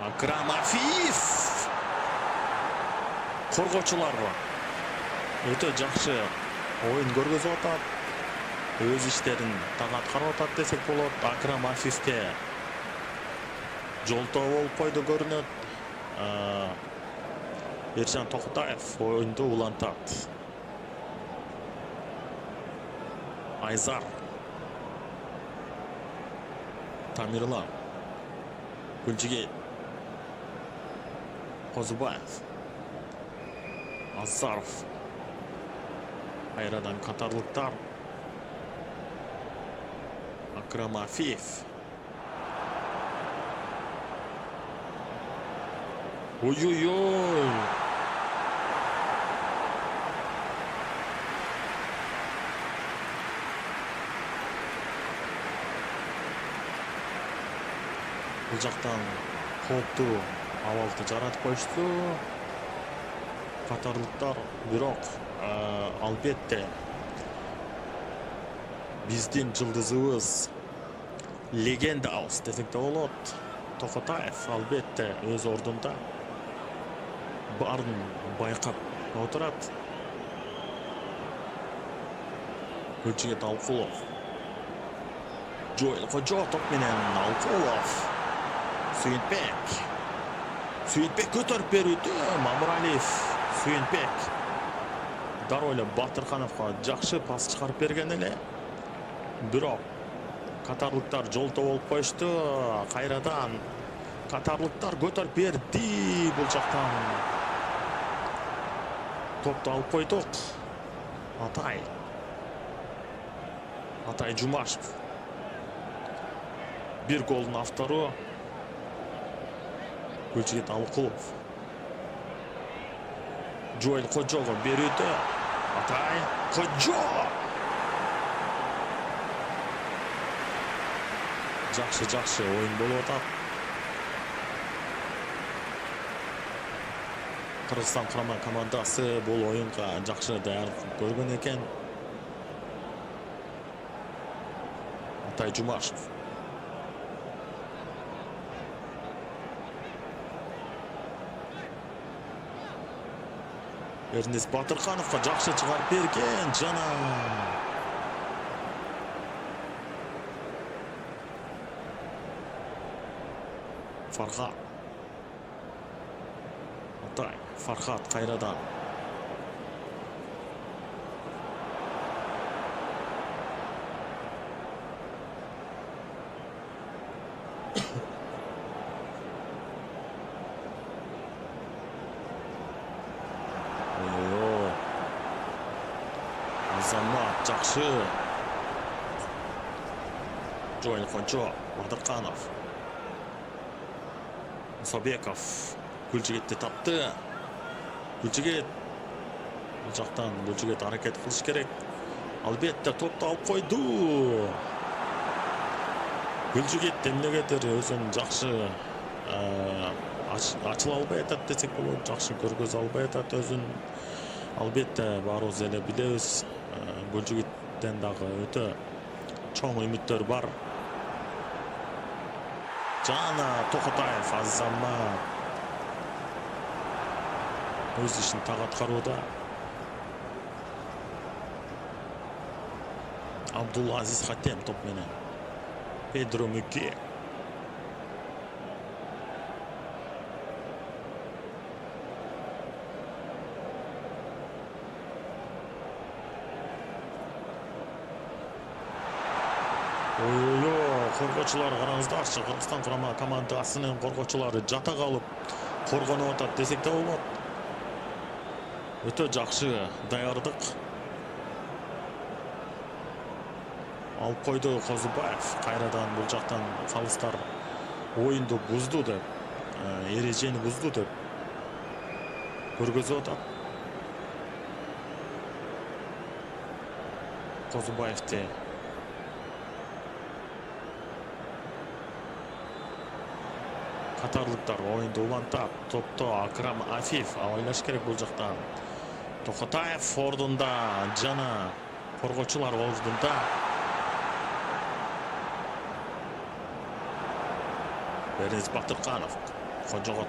Акрам Афиф. Коргоочулар өтө жакшы оюн көргөзүп атат. Өз иштерин так аткарып атат десек болот. Акрам Афифке жолтоо болуп койду көрүнөт. Ержан Токотаев оюнду улантат. Айзар, Тамирлан, Гүлжигей, Козубаев, Азаров, кайрадан катарлыктар. Акрам Афиф. Ой. Бул жактан кооптуу абалды жаратып коюшту катарлыктар. Бирок албетте биздин жылдызыбыз, легендабыз десек да болот. Токотаев албетте өз ордунда баарын байкап отурат. Gülçiget Alkulov. Joel Kojo top menen Alkulov. Suyinbek көтөрүп берүүдө Мамуралиев. Suyinbek. Дароо эле Батырхановго жакшы пас чыгарып берген эле. Бирок катарлыктар жолто болуп коюшту. Кайрадан катарлыктар көтөрүп берди. Бул жактан топту алып койдук. Атай Жумашев. Bir golдун автору Gülçiget Alkulov. Joel Kojого берүүдө. Атай Кожо. Жакшы оюн болуп атат. Кыргызстан курама командасы бул оюнга жакшы даярдык көргөн экен. Атай Жумашев. Эрнест Батырхановго жакшы чыгарып берген жана Фархат. Атай Фархат кайрадан. Азамат жакшы. Joel Kojo, Батырханов. Собеков Gülçigetти тапты. Gülçiget бул жактан Gülçiget аракет кылыш керек. Албетте топту алып койду. Gülçiget эмнегедир өзүн жакшы ачыла албай атат десек болот. Жакшы көргөзө албай атат өзүн. Албетте баарыбыз эле билебиз. Gülçigettен дагы өтө чоң үмүттөр бар. Жана Токотаев Азамат өз ишин так аткарууда. Абдулазиз Хатем топ менен. Педро Мюке. Коргоочулар караңыздарчы, Кыргызстан курама командасынын коргоочулары жата калып коргонуп атат десек да болот. Өтө жакшы даярдык. Алып койду Козубаев. Кайрадан бул жактан калыстар оюнду бузду деп, эрежени бузду деп көргөзүп атат. Козубаевди катарлыктар оюнду улантап, топту Акрам Афиф ойнош керек бул жактан. Токотаев ордунда жана коргоочулар ордунда. Эрнест Батырханов Кожого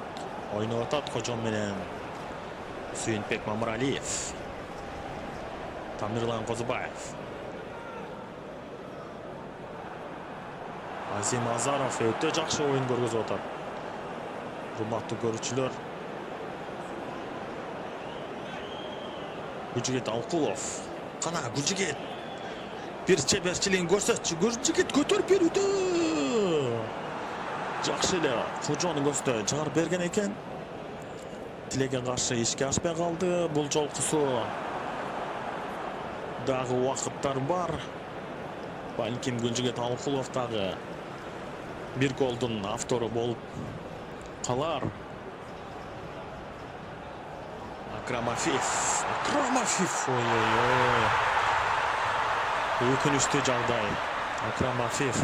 ойноп атат. Кожо менен Suyinbek Мамуралиев. Тамирлан Козубаев. Азим Азаров өтө жакшы оюн көргөзүп атат. Урматтуу көрүүчүлөр, Gülçiget Alkulov. Кана Gülçiget бир чеберчилигин көрсөтчү. Gülçiget көтөрүп берүүдө. Жакшы эле Кожонун көзүнө чыгарып берген экен. Тилеге каршы ишке ашпай калды. Бул жолкусу дагы убакыттар бар. Балким Gülçiget Alkulov дагы бир голдун автору болуп калар. Акрам Афиф. Ой-ой-ой. Өкүнүчтүү жагдай. Акрам Афиф.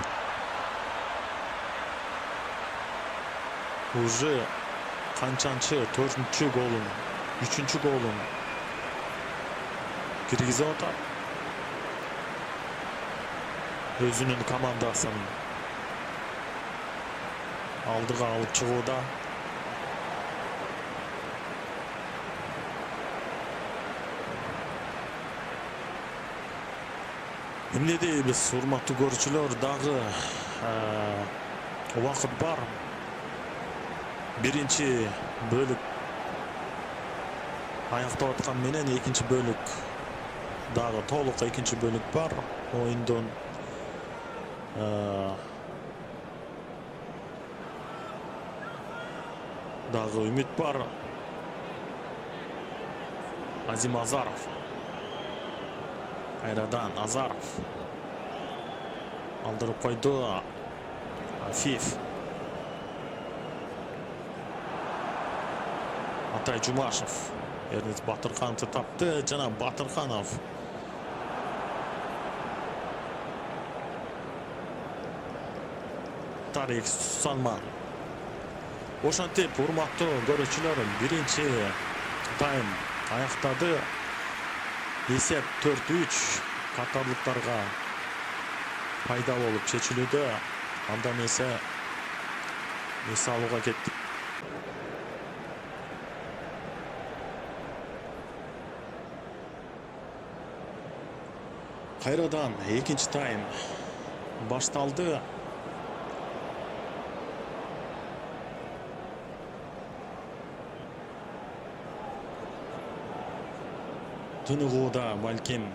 Уже канчанчы 4-чү голун, 3-чү голун киргизип атат. Өзүнүн командасын алдыга алып чыгууда. Эмне дейбиз, урматтуу көрүүчүлөр, дагы убакыт бар. Биринчи бөлүк аяктап аткан менен экинчи бөлүк дагы толук экинчи бөлүк бар. Оюндон дагы үмүт бар. Азим Азаров. Кайрадан Азаров. Алдырып койду. Афиф. Атай Жумашев. Эрнис Батырхановду тапты. Жана Батырханов. Тарик Сусанман. Ошентип, урматтуу көрүүчүлөр, биринчи тайм аяктады. Эсеп 4-3 катарлыктарга пайда болуп чечилүүдө. Андан эсе алууга кеттик. Кайрадан экинчи тайм башталды. Тыныгууда балким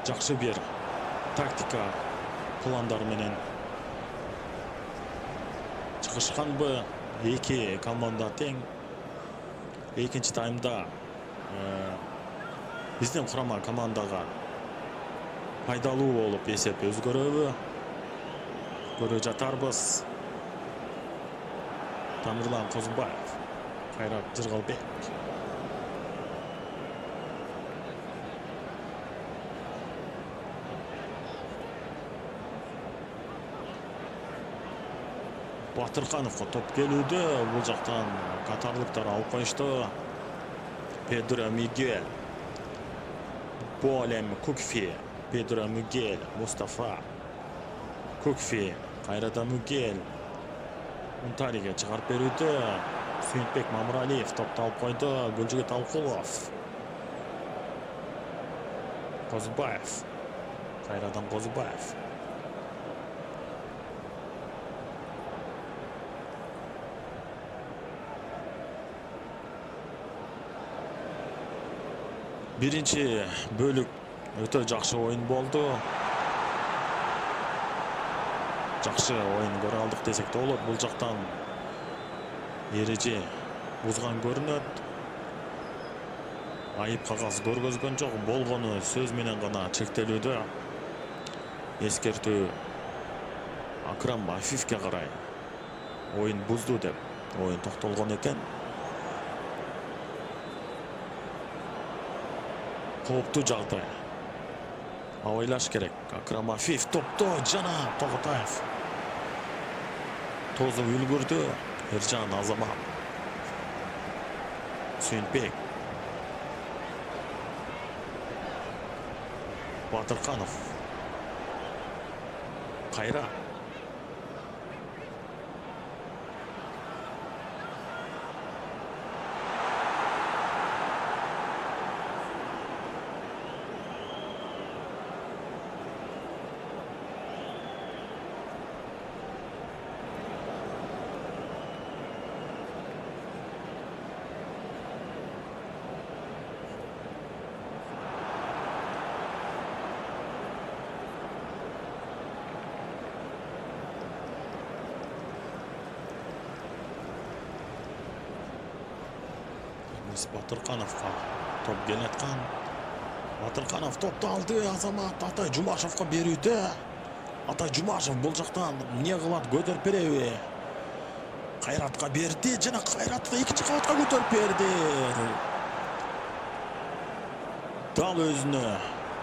жакшы бир тактика пландар менен чыгышканбы. Эки команда тең. Экинчи таймда биздин курама командага пайдалуу болуп эсеп өзгөрөбү? Көрө жатарбыз. Тамырлан Козубаев. Кайрат Жыргалбек. Батырхановго топ келүүдө. Бул жактан катарлыктар алып коюшту. Педро Мигель. Болем Кукфи. Педро Мигель. Мустафа. Кукфи. Кайрадан Мигель. Унтариге чыгарып берүүдө. Сүйүнтбек Мамыралиев топты алып койду. Гүлжигит Алкулов. Козубаев. Кайрадан Козубаев. Биринчи бөлүк өтө жакшы оюн болду. Жакшы оюн көрө алдык десек де болот. Бул жактан эреже бузган көрүнөт. Айып кагаз көргөзгөн жок. Болгону сөз менен гана чектелүүдө. Эскертүү Акрам Афифке карай. Оюн бузду деп оюн токтолгон экен. Кооптуу жагдай. Абайлаш керек. Акрам Афиф топту жана Тоготаев тозуп үлгүрдү. Эржан Азамат. Сүйүнтбек. Батырханов. Кайра. Батырхановго топ келаткан. Батырханов топту алды. Азамат Атай Жумашевго берүүдө. Атай Жумашев бул жактан эмне кылат, көтөрүп береби? Кайратка берди жана Кайрат экинчи кабатка көтөрүп берди. Дал өзүнө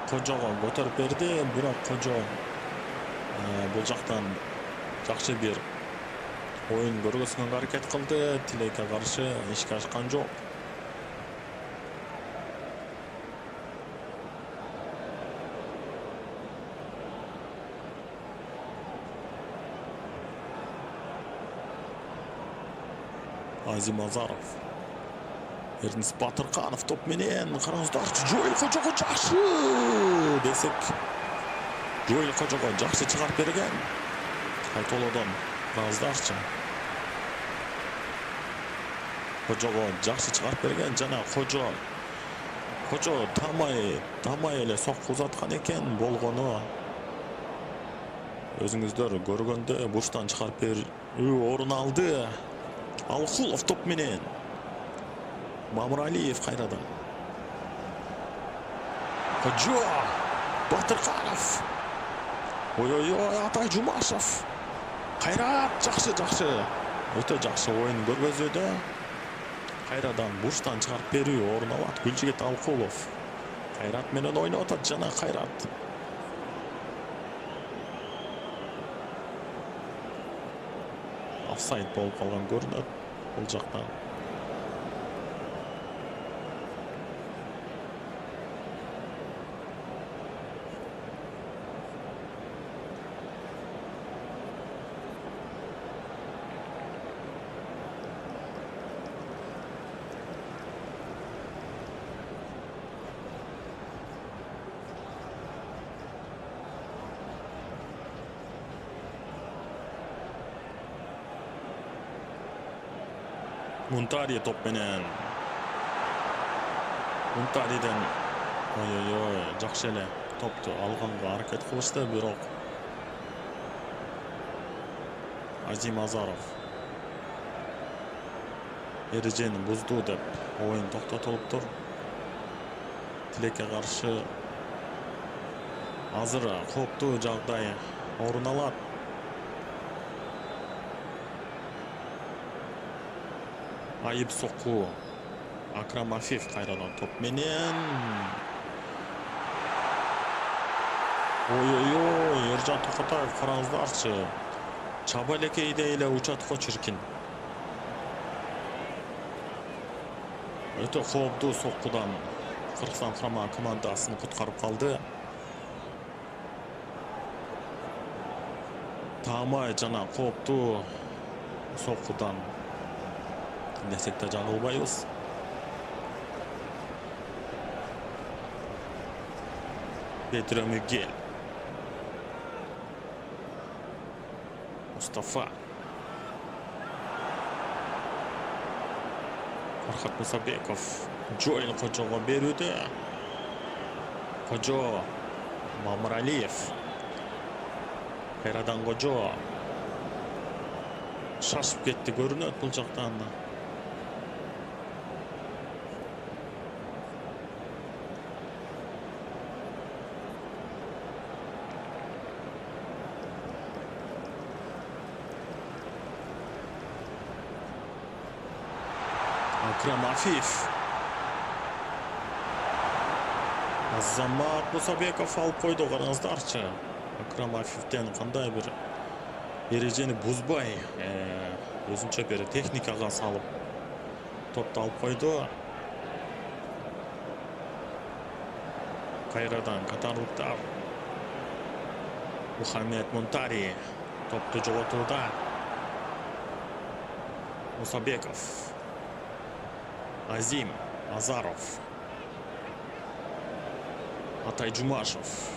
Кожого көтөрүп берди, бирок Кожо бул жактан жакшы бир оюн көргөзгөнгө аракет кылды. Тилекке каршы ишке ашкан жок. Азим Азаров. Эрдинс Батырканов топ менен караңыздарчы Жоэл Кожого жакшы десек. Жоэл Кожого жакшы чыгарып берген. Кайтолодон караңыздарчы. Кожого жакшы чыгарып берген жана Кожо тамай эле сокку узаткан экен болгону. Өзүңүздөр көргөндө бурчтан чыгарып берүү орун алды. Алкулов топ менен. Мамыралиев кайрадан. Кожо Батырканов. Ой, Атай Жумашев. Кайрат жакшы. Өтө жакшы оюн көргөзүүдө. Кайрадан бурчтан чыгарып берүү орун алат Гүлжигит Алкулов. Кайрат менен ойноп атат жана Кайрат. Офсайд болуп калган көрүнөт бул жактан. Мунтари топ менен. Мунтариден жакшы эле топту алганга аракет кылышты, бирок Азим Азаров эрежени бузду деп оюн токтотулуптур. Тилекке каршы азыр кооптуу жагдай орун алат. Айып сокку Акрам Афиф кайрадан топ менен. Ержан Токотаев караңыздарчы. Чабалекейде эле учат го чиркин. Өтө кооптуу соккудан Кыргызстан курама командасын куткарып калды. Тамай жана кооптуу соккудан десек те жаңылбайбыз. Петро Мигель. Мустафа. Фархат Мусабеков. Жоэл Кожого берүүдө. Кожо Мамыралиев. Кайрадан Кожо. Шашып кетти көрүнөт бул жактан. Акрам Афиф. Азамат Мусабеков алып койду, караңыздарчы. Акрам Афифтен кандай бир эрежени бузбай, өзүнчө бир техникага салып топту алып койду. Кайрадан катарлыктар. Мухаммед Мунтари топту жоготууда. Мусабеков. Азим Азаров. Атай Жумашев.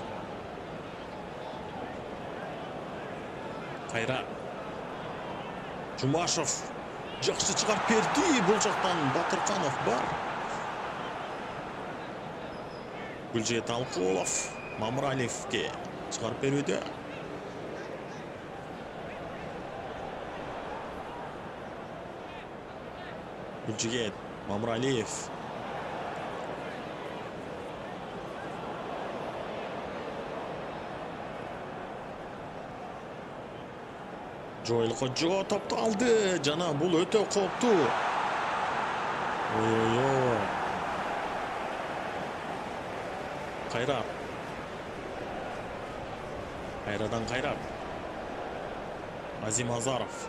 Кайрат. Жумашев жакшы чыгарып берди. Бул жактан Батырканов бар. Гүлжигит Алкулов Мамыралиевке чыгарып берүүдө. Гүлжигит Мамыралиев. Жоэл Кожо топту алды. Жана бул өтө кооптуу. Кайрат. Кайрадан Кайрат. Азим Азаров.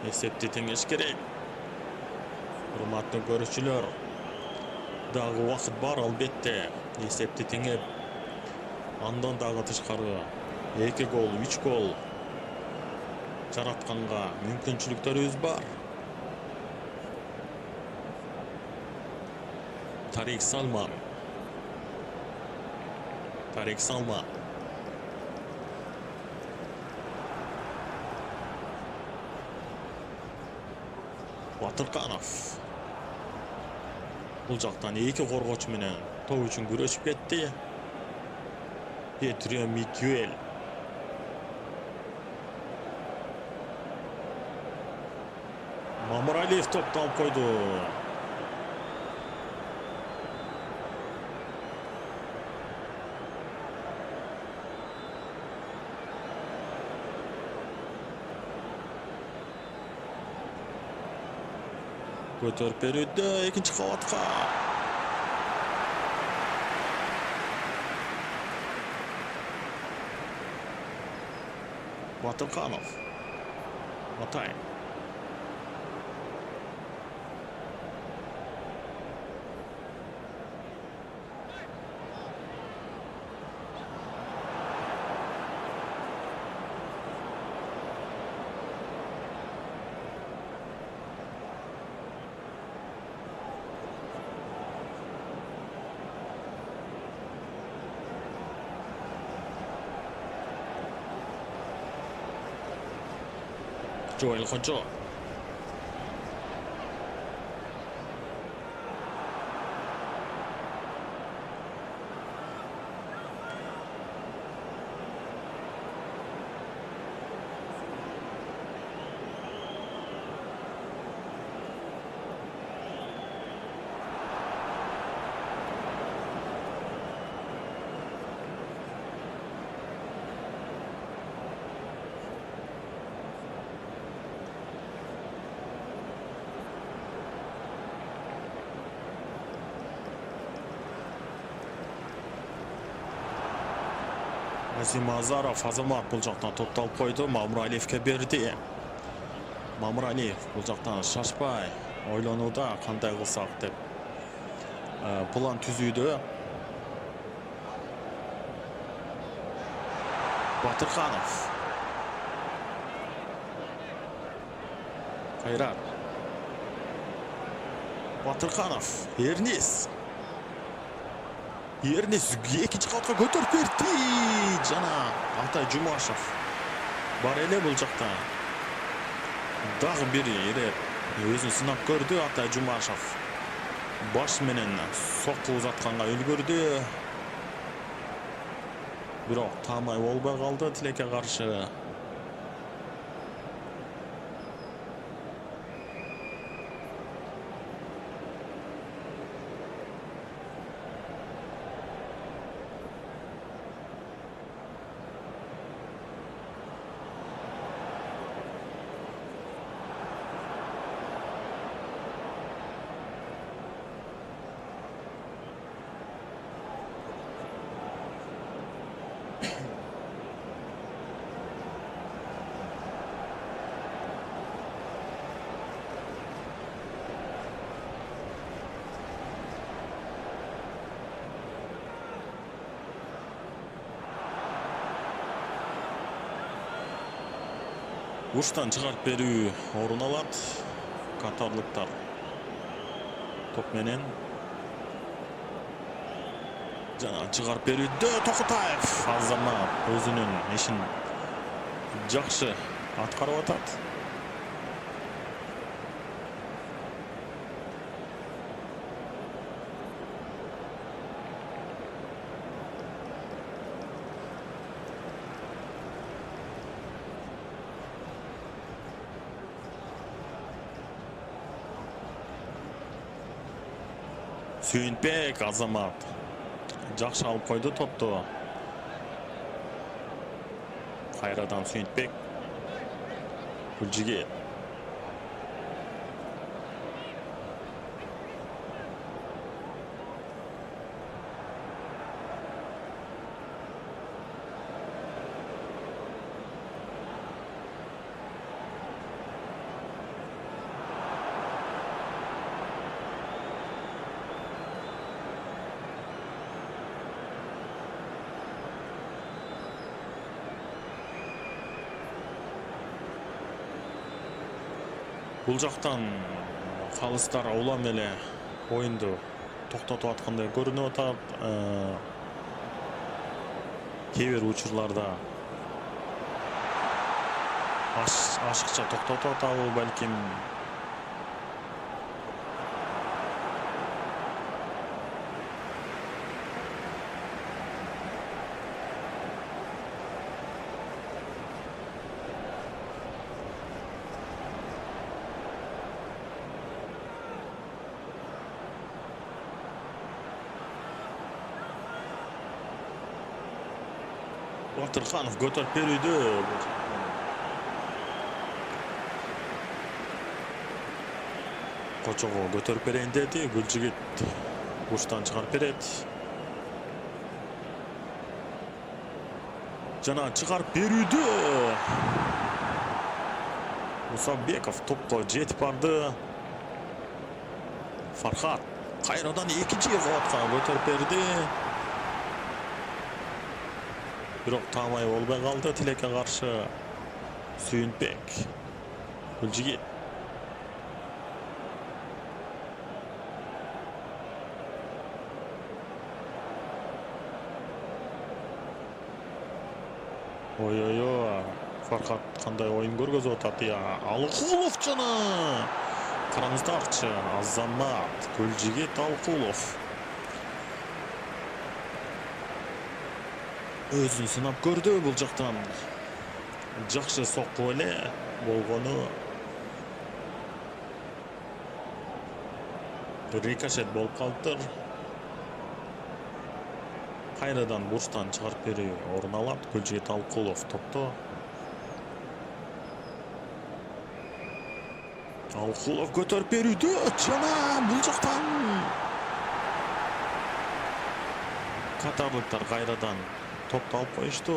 Эсепти теңеш керек. Урматтуу көрүүчүлөр, дагы убакыт бар албетте. Эсепти теңеп, андан дагы тышкары 2 гол, 3 гол жаратканга мүмкүнчүлүктөрүбүз бар. Тарик Салман. Батырканов. Бул жактан эки коргоочу менен топ үчүн күрөшүп кетти. Петрио Мигюэль. Мамыралиев топту алып койду. Көтөрүп берүүдө экинчи кабатка. Батырканов. Атай. Joel Hoca. Азимазаров Азамат бул жактан топту алып койду. Мамыралиевке берди. Мамыралиев бул жактан шашпай ойлонууда, кандай кылсак деп план түзүүдө. Батырканов. Кайрат. Батырканов. Эрнис экинчи кабатка көтөрүп берди. Жана Атай Жумашев бар эле бул жакта. Дагы бир ирет өзүн сынап көрдү Атай Жумашев. Баш менен сокку узатканга үлгүрдү. Бирок таамай болбой калды Тилекке каршы. Уштан чыгарып берүү орун алат. Катарлыктар топ менен жана чыгарып берүүдө Токутаев. Азамат өзүнүн ишин жакшы аткарып атат. Сүйүнбек Азамат жакшы алып койду топту. Кайрадан Сүйүнбек. Гүлжиге. Бул жактан калыстар улам эле оюнду токтотуп аткандай көрүнүп атат. Кээ бир учурларда ашыкча токтотуп атабы балким. Батырханов көтөрүп берүүдө. Кочого көтөрүп берейин деди. Гүлжигит бурчтан чыгарып берет. Жана чыгарып берүүдө. Мусабеков топко жетип барды. Фархат кайрадан экинчи кабатка көтөрүп берди. Бирок таамай болбой калды. Тилекке каршы Сүйүнбек. Гүлжигит. Ой-ой-ой. Фархат кандай оюн көргөзүп атат я. Алыкулов жана. Караңыздарчы. Азамат, Гүлжигит, Алыкулов. Өзүн сынап көрдү бул жактан. Жакшы сокку эле болгону. Рикошет болуп калыптыр. Кайрадан бурчтан чыгарып берүү орун алат. Гүлжигит Алыкулов топто. Алыкулов көтөрүп берүүдө жана бул жактан катарлыктар кайрадан топты алып коюшту.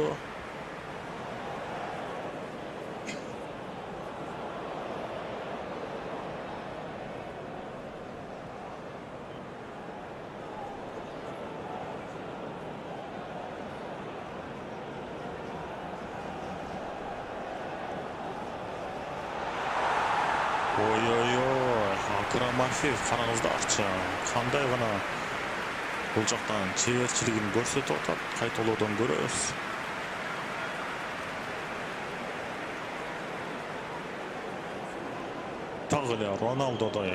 Ой-ой-ой, Акрамафиев караңыздарчы. Кандай гана бул жактан чеберчилигин көрсөтүп атат. Кайталоодон көрөбүз. Дагы эле Роналдодой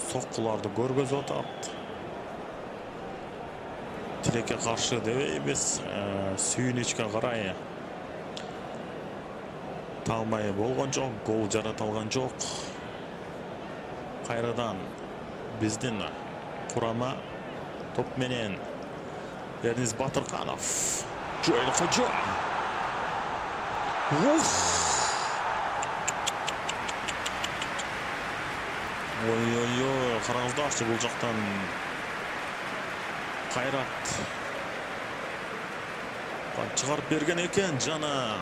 соккуларды көргөзүп атат. Тилекке каршы дебейбиз. Сүйүнүчкө карай таамай болгон жок, гол жарата алган жок. Кайрадан биздин курама топ менен Эрнис Батырханов. Жоэл Кожо. Ой-ой-ой, караңыздарчы бул жактан Кайрат чыгарып берген экен жана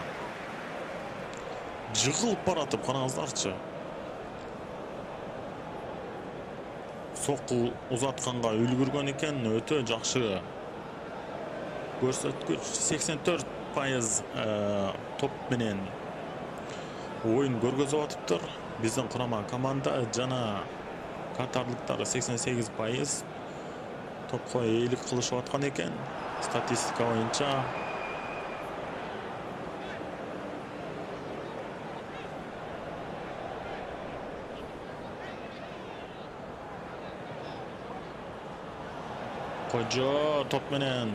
жыгылып баратып, караңыздарчы. Сокку узатканга үлгүргөн экен, өтө жакшы көрсөткүч. 84% топ менен оюн көргөзүп атыптыр. Биздин курама команда жана катарлыктар 88% топко ээлик кылышып аткан экен. Статистика боюнча Кожо топ менен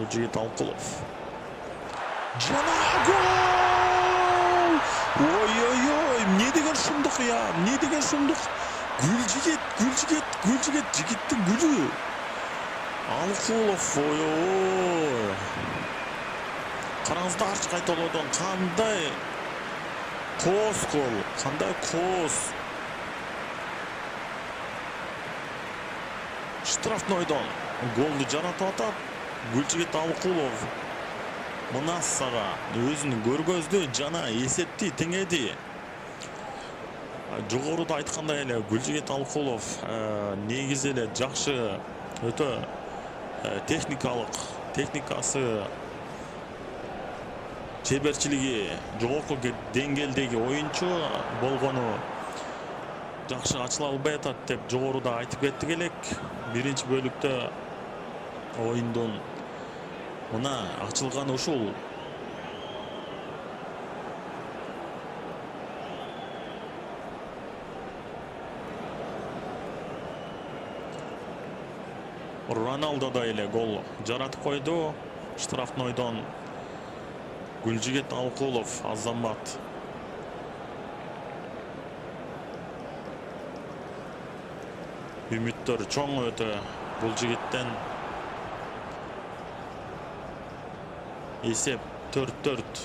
Гүлжигит Алыкулов. Жана гол! Ой-ой-ой, эмне деген шумдук я, эмне деген шумдук. Гүлжигит, жигиттин гүлү. Алыкулов, ой-ой. Караңыздарчы кайталоодон кандай коос гол, кандай коос. Штрафнойдон голду жаратып атат. Гүлжигит Алыкулов Мунассага өзүн көргөздү жана эсепти теңеди. Жогоруда айткандай эле Гүлжигит Алкулов негизи эле жакшы, өтө техникасы, чеберчилиги жогорку деңгээлдеги оюнчу болгону жакшы ачыла албай атат деп жогоруда айтып кеттик элек. Биринчи бөлүктө оюндун мына ачылганы ушул. Роналдо да эле гол жаратып койду. Штрафнойдон Гүлжигит Алкулов, Азамат. Үмүттөр чоң өтө бул жигиттен. Эсеп 4-4.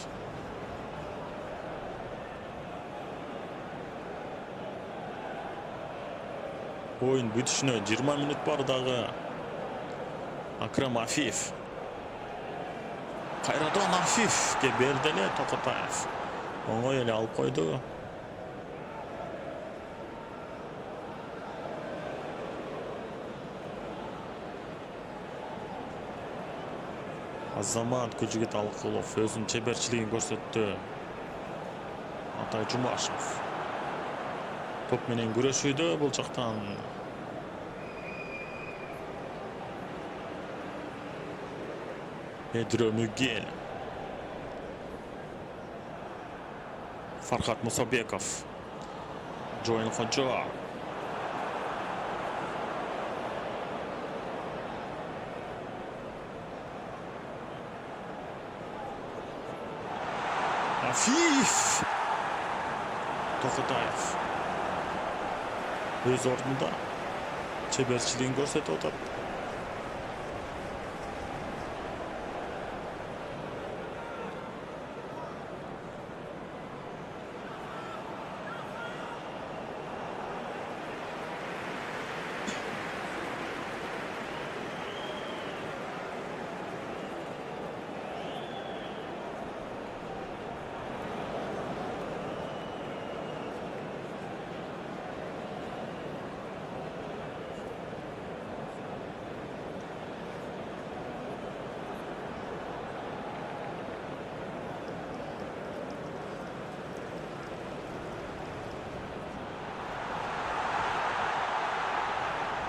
Oyun бүтүшүнө 20 мүнөт бар дагы. Акрам Афиф. Кайрадан Афифке берди эле Токотаев. Оңой эле алып койду. Азамат Гүлжигит Алкулов өзүнүн чеберчилигин көрсөттү. Атай Жумашев топ менен күрөшүүдө бул жактан. Pedro Miguel. Farhat Musabekov. Joel Hoca. Afif. Tokutayev. Öz ornunda çeberçiliğini görsetiyor da.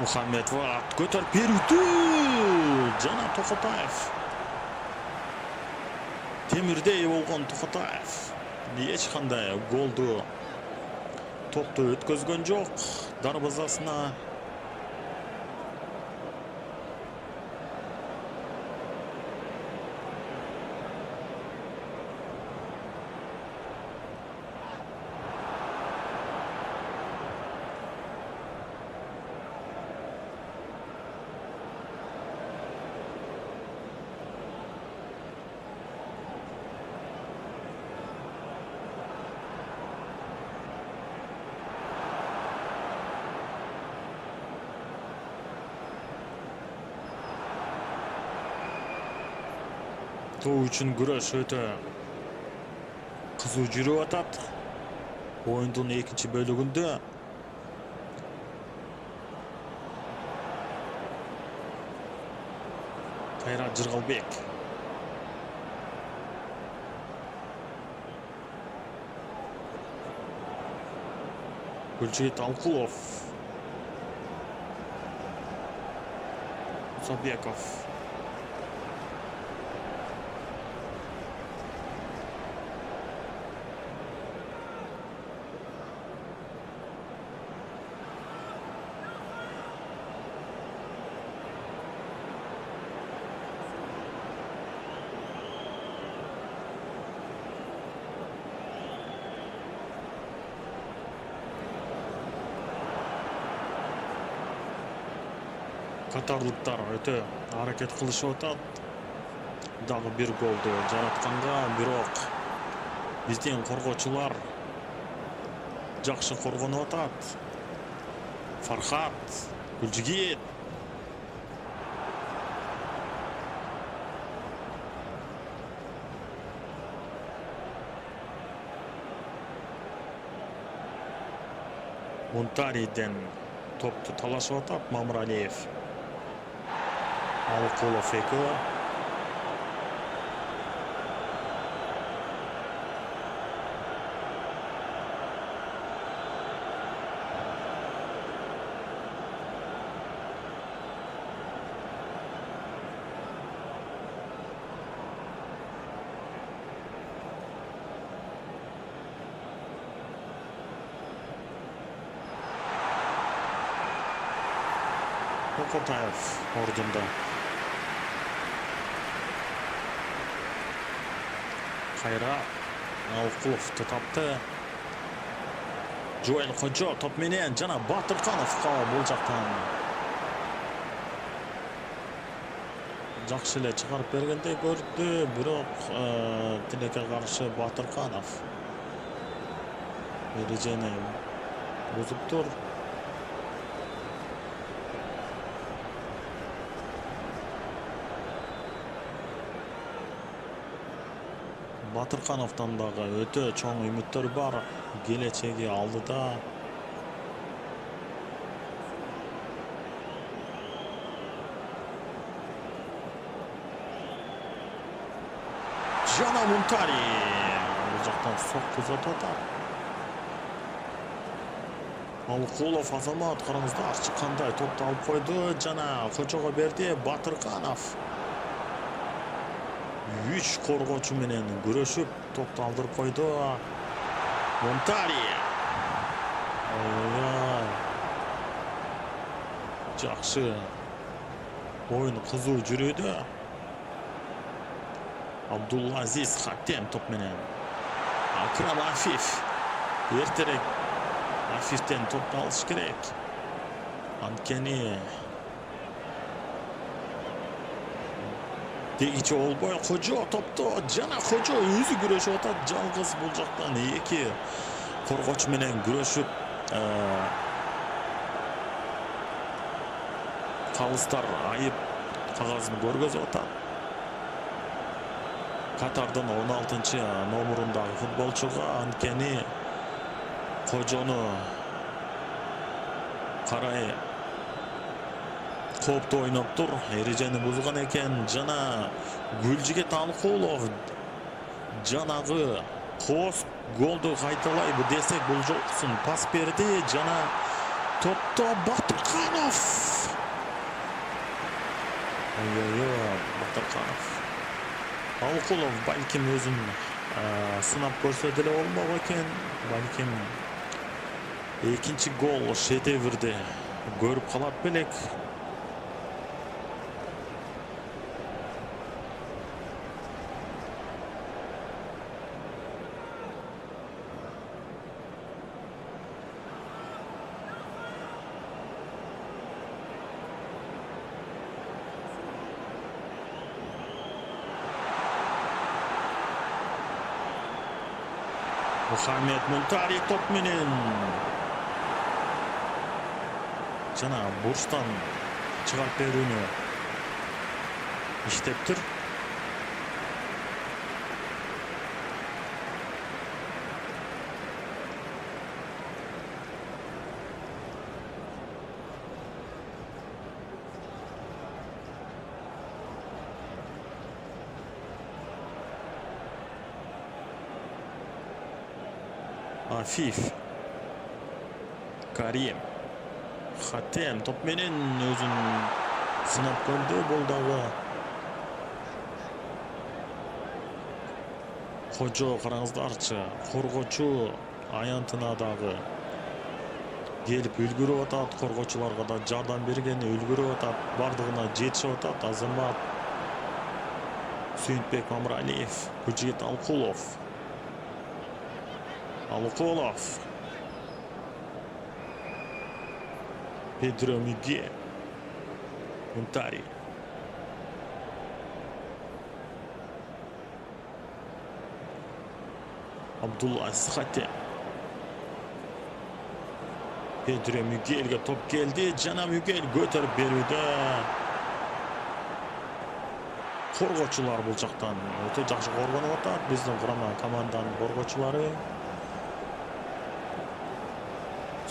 Muhammed Vaat götürüp berdi. Жана Токотаев. Темирдей болгон Токотаев эч кандай голду топту өткөзгөн жок. Дарбазасына тоо үчүн күрөш өтө кызуу жүрүп атат. Оюндун экинчи бөлүгүндө Кайрат Жыргалбек. Гүлжигит Алкулов. Мусабеков. Катарлыктар өтө аракет кылышып атат. Дагы бир голду жаратканга, бирок биздин коргоочулар жакшы коргонуп атат. Фархат, Гүлжигит. Мунтариден топты талашып атат Мамыралиев. Алыкулов экөө. Окотаев ордунда. Кайра Алыкуловду тапты. Жоэл Кожо топ менен жана Батыркановго бул жактан жакшы эле чыгарып бергендей көрдү, бирок тилекке каршы Батырканов эрежени бузуптур. Батыркановдон дагы өтө чоң үмүттөр бар. Келечеги алдыда. Жана Мунтари бул жактан соккузат атат. Алыкулов Азамат караңыздар чыккандай топту алып койду. Жана Кожого берди. Батырканов 3 коргоочу менен күрөшүп топту алдырып койду. Мунтари. Жакшы. Оюн кызуу жүрүүдө. Абдулазиз Хаттем топ менен. Акрам Афиф. Эртерээк Афифтен топту алыш керек. Анткени дегичи болбой Кожо топту жана Кожо өзү күрөшүп атат. Жалгыз бул жактан эки коргоочу менен күрөшүп калыстар айып кагазын көргөзүп атат. Катардын 16 номурундагы футболчуга анткени Кожону карай кооптуу ойноп тур. Эрежени бузган экен. Жана Гүлжигет Алыкулов жанагы пост голду кайталайбы десек бул жолкусун пас берди. Жана топто Батырканов. Батырканов. Алыкулов балким өзүн сынап көрсө деле болмок экен. Балким экинчи гол шедеврди көрүп калат белек. Мухаммед Мунтари топ менен жана бурчтан чыгарып берүүнү иштептир. Афиф. Карим. Хаттем топ менен өзүн сынап көрдү. Бул дагы Кожо караңыздарчы. Коргоочу аянтына дагы келип үлгүрүп атат. Коргоочуларга да жардам берген, үлгүрүп атат. Бардыгына жетишип атат. Азамат Сүйүнтбек Мамыралиев, Гүлжигет Алыкулов. Алыкулов. Педро Мигель. Мунтари. Абдулазиз Хаттем. Педро Мигельге топ келди. Жана Мигель көтөрүп берүүдө. Коргоочулар бул жактан өтө жакшы коргонуп атат. Биздин курама команданын коргоочулары.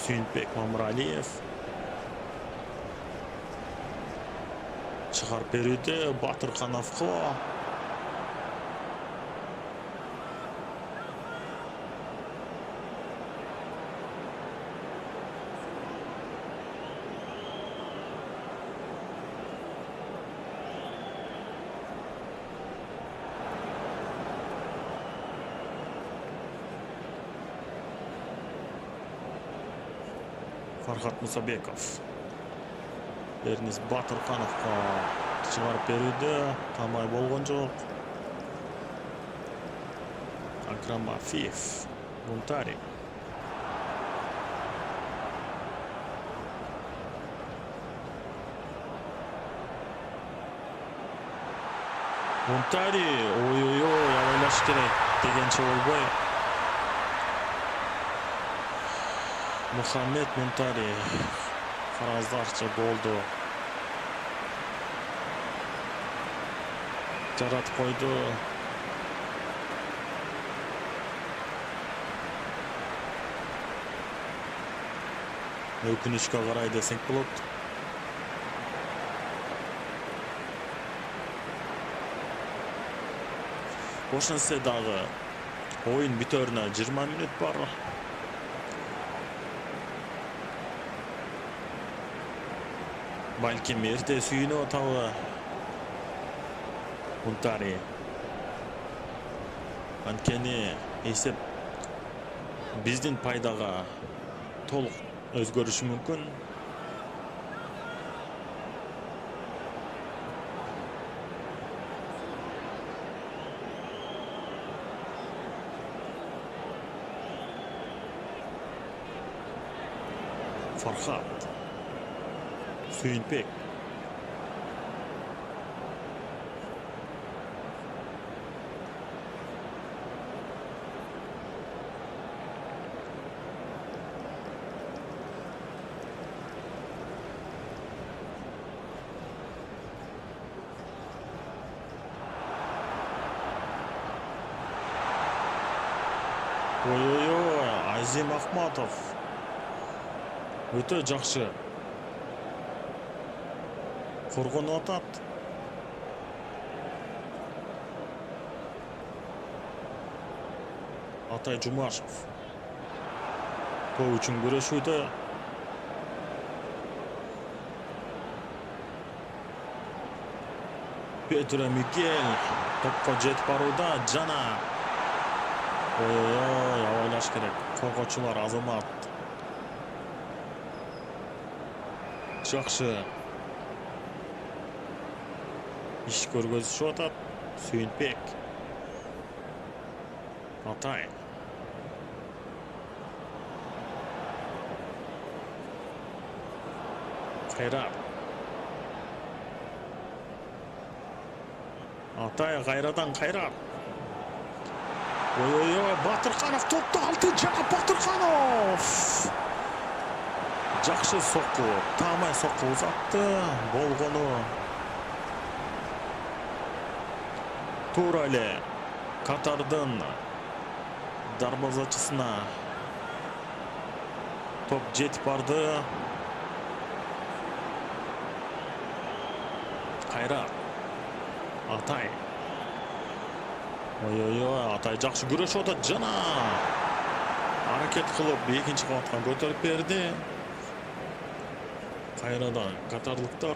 Сүйінбек Мамыралиев. Шығарып беруді Батырқановқа. Фархат Мусабеков. Эрнис Батырқановқа шығарып беруді тамай болған жоқ. Акрам Афиев. Мунтари. Мунтари. Ой-ой-ой, авайлаш керек дегенше болбой. Мухаммед Мунтари фараздарча болды. Жаратып қойды. Өкінішке қарай десек болады. Ошонсе дагы ойын бүтөрүнө 20 минут бар. Балким эрте сүйүнүп атабы. Мунтари. Анткени эсеп биздин пайдага толук өзгөрүшү мүмкүн. Фархат. Сүйінбек. Ой-ой-ой, Азим Ахматов. Өтө жакшы. Коргонуп атат. Атай Жумашев. Топ үчүн күрөшүүдө. Петро Мигель топко жетип барууда. Жана. Ой-ой-ой, авайлаш керек. Коргоочулар Азамат. Жакшы. Иш көргөзүшүп атат. Сүйінбек. Атай. Кайрат. Атай кайрадан Кайрат. Ой-ой-ой, Батырқанов топты алды. Жақып Батырқанов. Жакшы сокку. Тамай сокку узатты. Болгону. Туура эле Катардын дарбазачысына топ жетип барды. Кайрат. Атай. Ой-ой-ой, Атай жакшы күрөшүп атат. Жана аракет кылып экинчи кабатка көтөрүп берди. Кайрадан катарлыктар.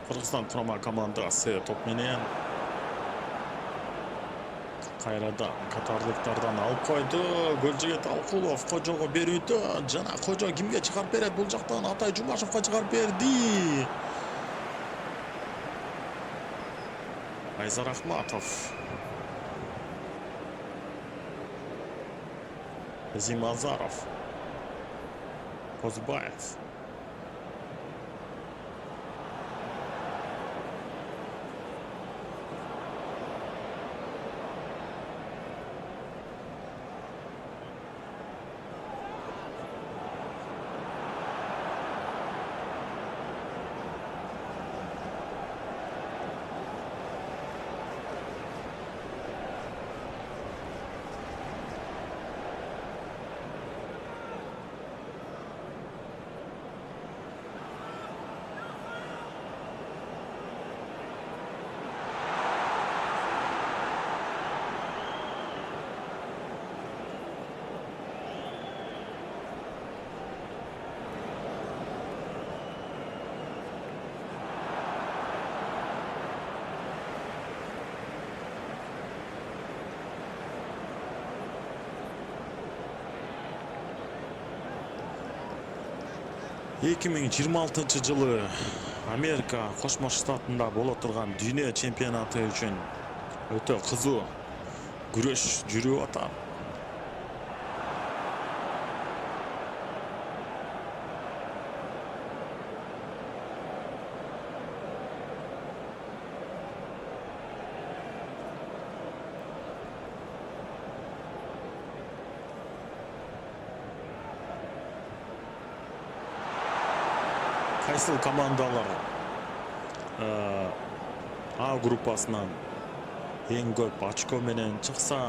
Кыргызстан құрама командасы топ менен Кайрадан катарлыктардан алып койду. Гөлжигет Алкулов Кожого берүүдө. Жана Кожо кимге чыгарып берет? Бул жактан Атай Жумашевге чыгарып берди. Айзар Ахматов. Зимазаров. Козбаев. Эки миң жыйырма алтынчы жылы Америка Кошмо Штатында боло турган дүйнө чемпионаты үчүн өтө кызуу күрөш жүрүп атат. Кайсыл командалар А группасынан эң көп очко менен чыкса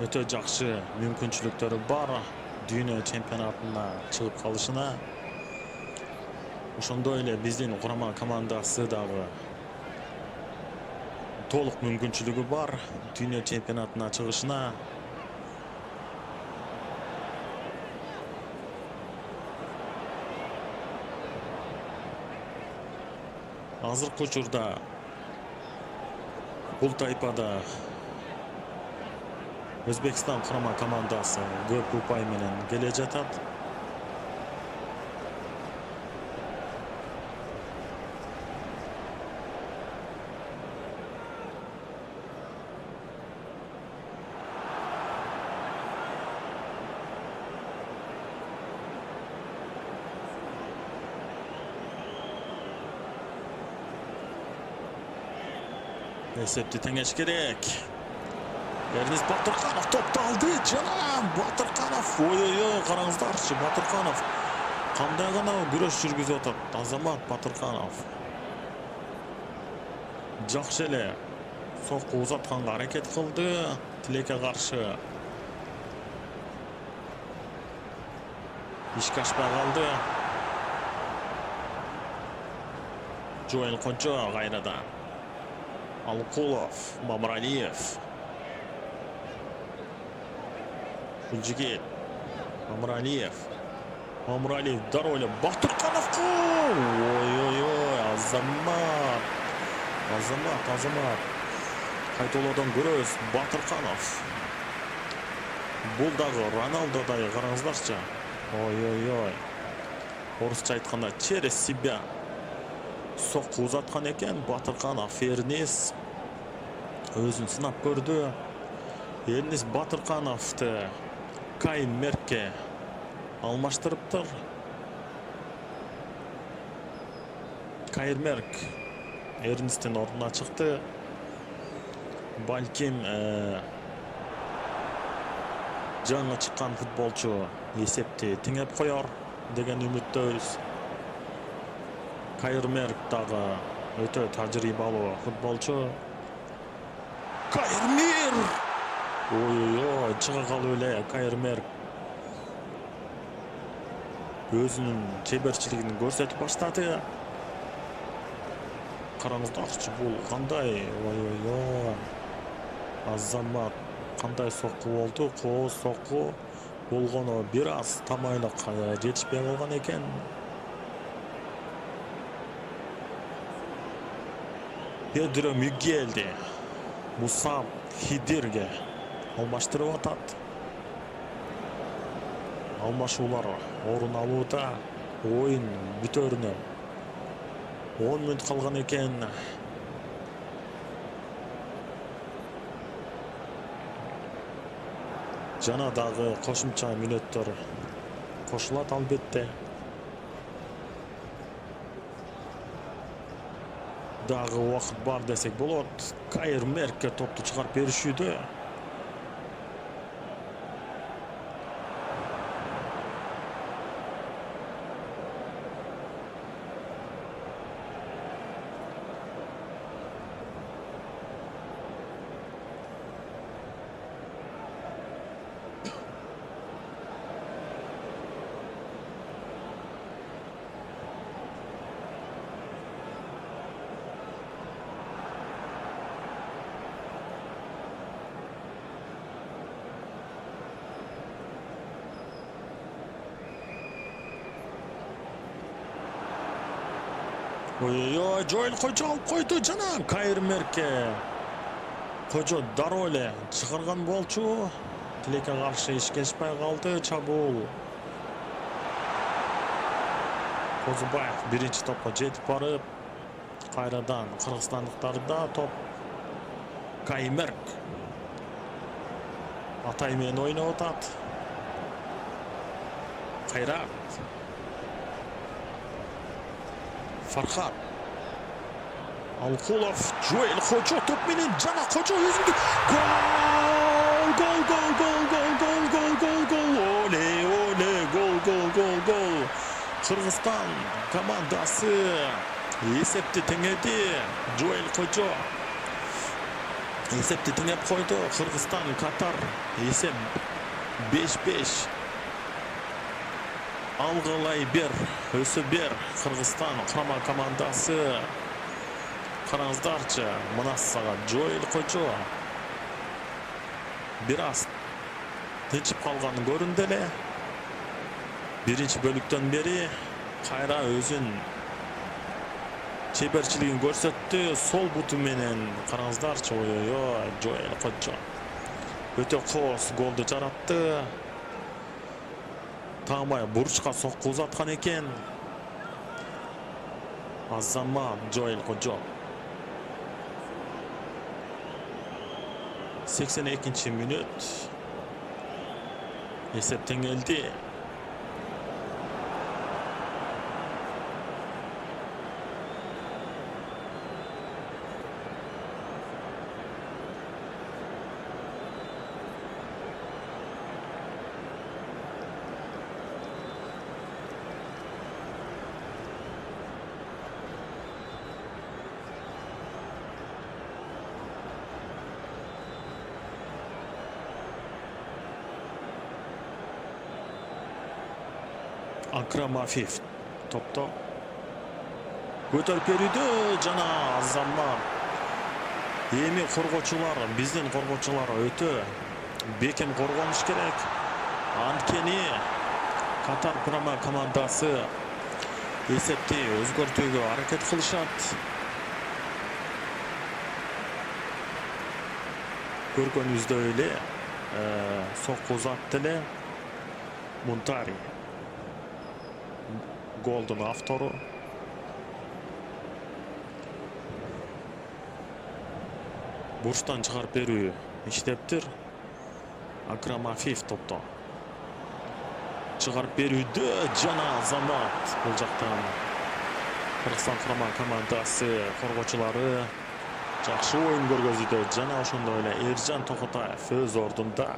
өтө жакшы мүмкүнчүлүктөрү бар дүйнө чемпионатына чыгып калышына. Ошондой эле биздин курама командасы дагы толук мүмкүнчүлүгү бар дүйнө чемпионатына чыгышына. Азыркы учурда бул тайпада Өзбекстан курама командасы көп упай менен келе жатат. Эсепти теңеш керек. Эрнис Батырканов топты алды. Жана Батырканов. Ой-ой-ой, караңыздарчы, Батырканов кандай гана күрөш жүргүзүп атат. Азамат Батырканов. Жакшы эле сокку узатканга аракет кылды. Тилекке каршы ишке ашпай калды. Жоэл Кожо кайрадан. Алкулов, Мамралиев. Гүлжигет, Мамралиев. Мамралиев даройлап Батыркановго. Ой-ой-ой, Азамат. Кайталоодон көрөбүз Батырканов. Бул дагы Роналдодай, караңыздарчы. Ой-ой-ой. Орусча айтканда через себя сокку узаткан экен Батырканов. Эрнис өзүн сынап көрдү. Эрнис Батыркановду Кай Меркке алмаштырыптыр. Кайр Мерк Эрнистин ордуна чыкты. Балким жаңы чыккан футболчу эсепти теңеп коёр деген үмүттөбүз. Кайр Мерк дагы өтө тажрыйбалуу футболчу. Кайр Мерк! Ой-ой-ой, чыга калып эле Кайр Мерк өзүнүн чеберчилигин көрсөтүп баштады. Караңыздарчы, бул кандай? Ой-ой-ой. Азамат кандай сокку болду? Кооз сокку болгону бир аз тамайлык жетишпей калган экен. Педро Мигелди Мусам Хидирге алмаштырып атат. Алмашуулар орун алууда. Ойын бүтөрүнө 10 мүнөт калган экен. Жана дагы кошумча мүнөттөр кошулат албетте. Дагы убакыт бар десек болот. Кайр Меркке топту чыгарып беришүүдө. Ой, Жоэл Кожо алып койду жана Кайр Меркке. Кожо дароо эле чыгарган болчу. Тилекке каршы иш кечпей калды. Чабуул. Козубаев биринчи топко жетип барып, кайрадан кыргызстандыктарда топ. Каймерк Атай менен ойноп атат. Кайрат. Фархат. Алкулов, Жоэл Кожо топ менен жана Кожо өзүндү. Гол. Оле, гол. Кыргызстан командасы эсепти теңеди. Жоэл Кожо эсепти теңеп койду. Кыргызстан Катар эсеп 5-5. Алгылай бер, өсө бер. Кыргызстан курама командасы. Караңыздарчы, мына сагат Жоэл Кожо бир аз тынчып калган көрүндү эле. Биринчи бөлүктөн бери кайра өзүн чеберчилигин көрсөттү. Сол буту менен караңыздарчы, ой, Жоэл Кожо өтө кооз голду жаратты. Таамай бурчка соккузаткан экен. Азамат Жоэл Кожо 82-ci мүнөт. Эсеп теңелди. Акрам Афиф топто көтөрүп берүүдө жана Азамат. Эми коргоочулар, биздин коргоочулар өтө бекем коргонуш керек. Анткени Катар курама командасы эсепти өзгөртүүгө аракет кылышат. Көргөнүбүздөй эле сокку узатты эле Мунтари. Голдун автору. Бурчтан чыгарып берүү иштептир. Акрам Афиф топто чыгарып берүүдө жана Азамат. Бул жактан Кыргызстан курама командасы коргоочулары жакшы оюн көргөзүүдө. Жана ошондой эле Эржан Токотаев өз ордунда.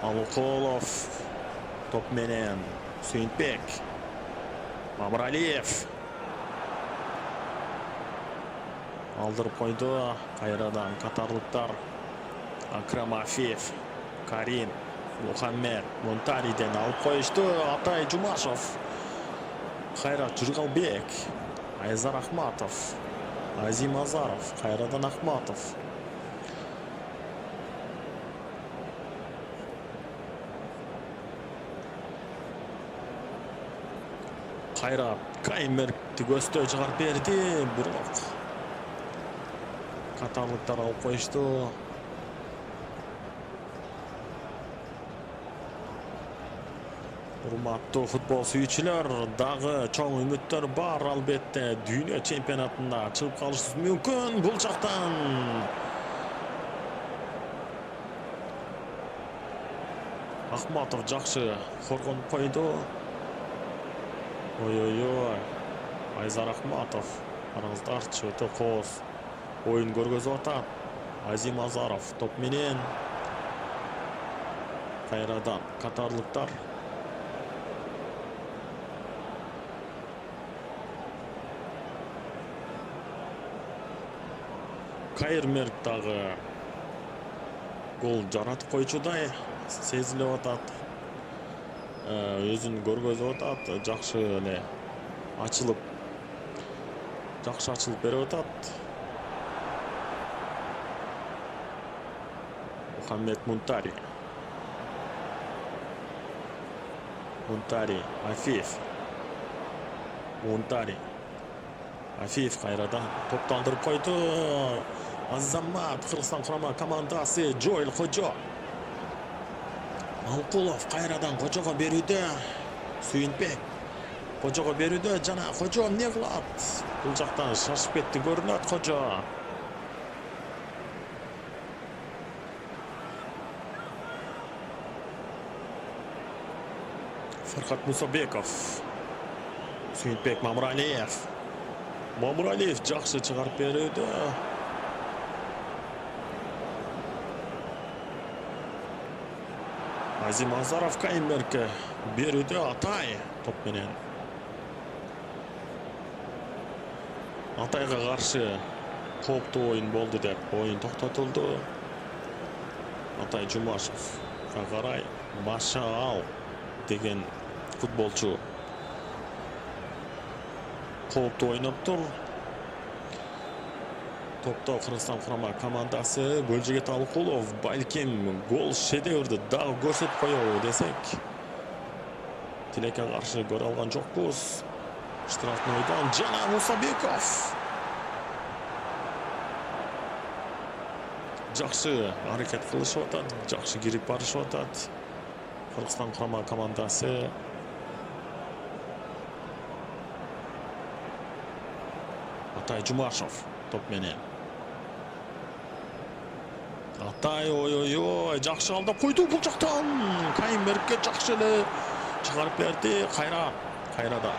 Алкулов топ менен Сүйүнтбек. Мамыралиев алдырып койду. Кайрадан катарлыктар. Акрам Афиф, Карим Мухаммед Мунтариден алып коюшту. Атай Жумашев, Кайрат Жургалбек, Айзар Ахматов, Азим Азаров, Кайрадан Ахматов. Кайрат Каймерк бетти көздөй чыгарып берди, бирок катарлыктар алып коюшту. Урматтуу футбол сүйүүчүлөр, дагы чоң үмүттөр бар албетте. Дүйнө чемпионатында чыгып калышыбыз мүмкүн. Бул жактан Ахматов жакшы коргонуп койду. Ой-ой-ой. Айзар Ахматов, караңыздарчы, өтө кооз оюн көргөзүп атат. Азим Азаров топ менен. Кайрадан катарлыктар. Кайырмерк дагы гол жаратып койчудай сезилип атат. Өзүн көргөзүп атат, жакшы эле ачылып, жакшы ачылып берип атат. Мухаммед Мунтари. Мунтари, Афиф. Мунтари. Афиф кайрадан топту алдырып койду. Азамат, Кыргызстан курама командасы, Жоэл Кожо. Малкулов кайрадан Кожого берүүдө. Сүйүнбек Кожого берүүдө жана Кожо эмне кылат? Бул жактан шашып кетти көрүнөт Кожо. Фархат Мусабеков. Сүйүнбек Мамыралиев. Мамыралиев жакшы чыгарып берүүдө. Азим Азаров Кайырмерке берүүдө. Атай топ менен. Атайга каршы кооптуу оюн болду деп оюн токтотулду. Атай Жумашевга карай баша ал деген футболчу кооптуу ойноптур. Топто Кыргызстан курама командасы. Гөлжигет Алкулов балким гол шедеврди дагы көрсөтүп коебу десек. Тилекке каршы көрө алган жокпуз. Штрафный ойдон жана Мусабеков. Жакшы аракет кылышып атат, жакшы кирип барышып атат. Кыргызстан курама командасы. Атай Жумашев топ менен. Атай, ой-ой-ой, жакшы алдап койду бул жактан. Кайырмерке жакшы эле чыгарып берди. Кайрадан.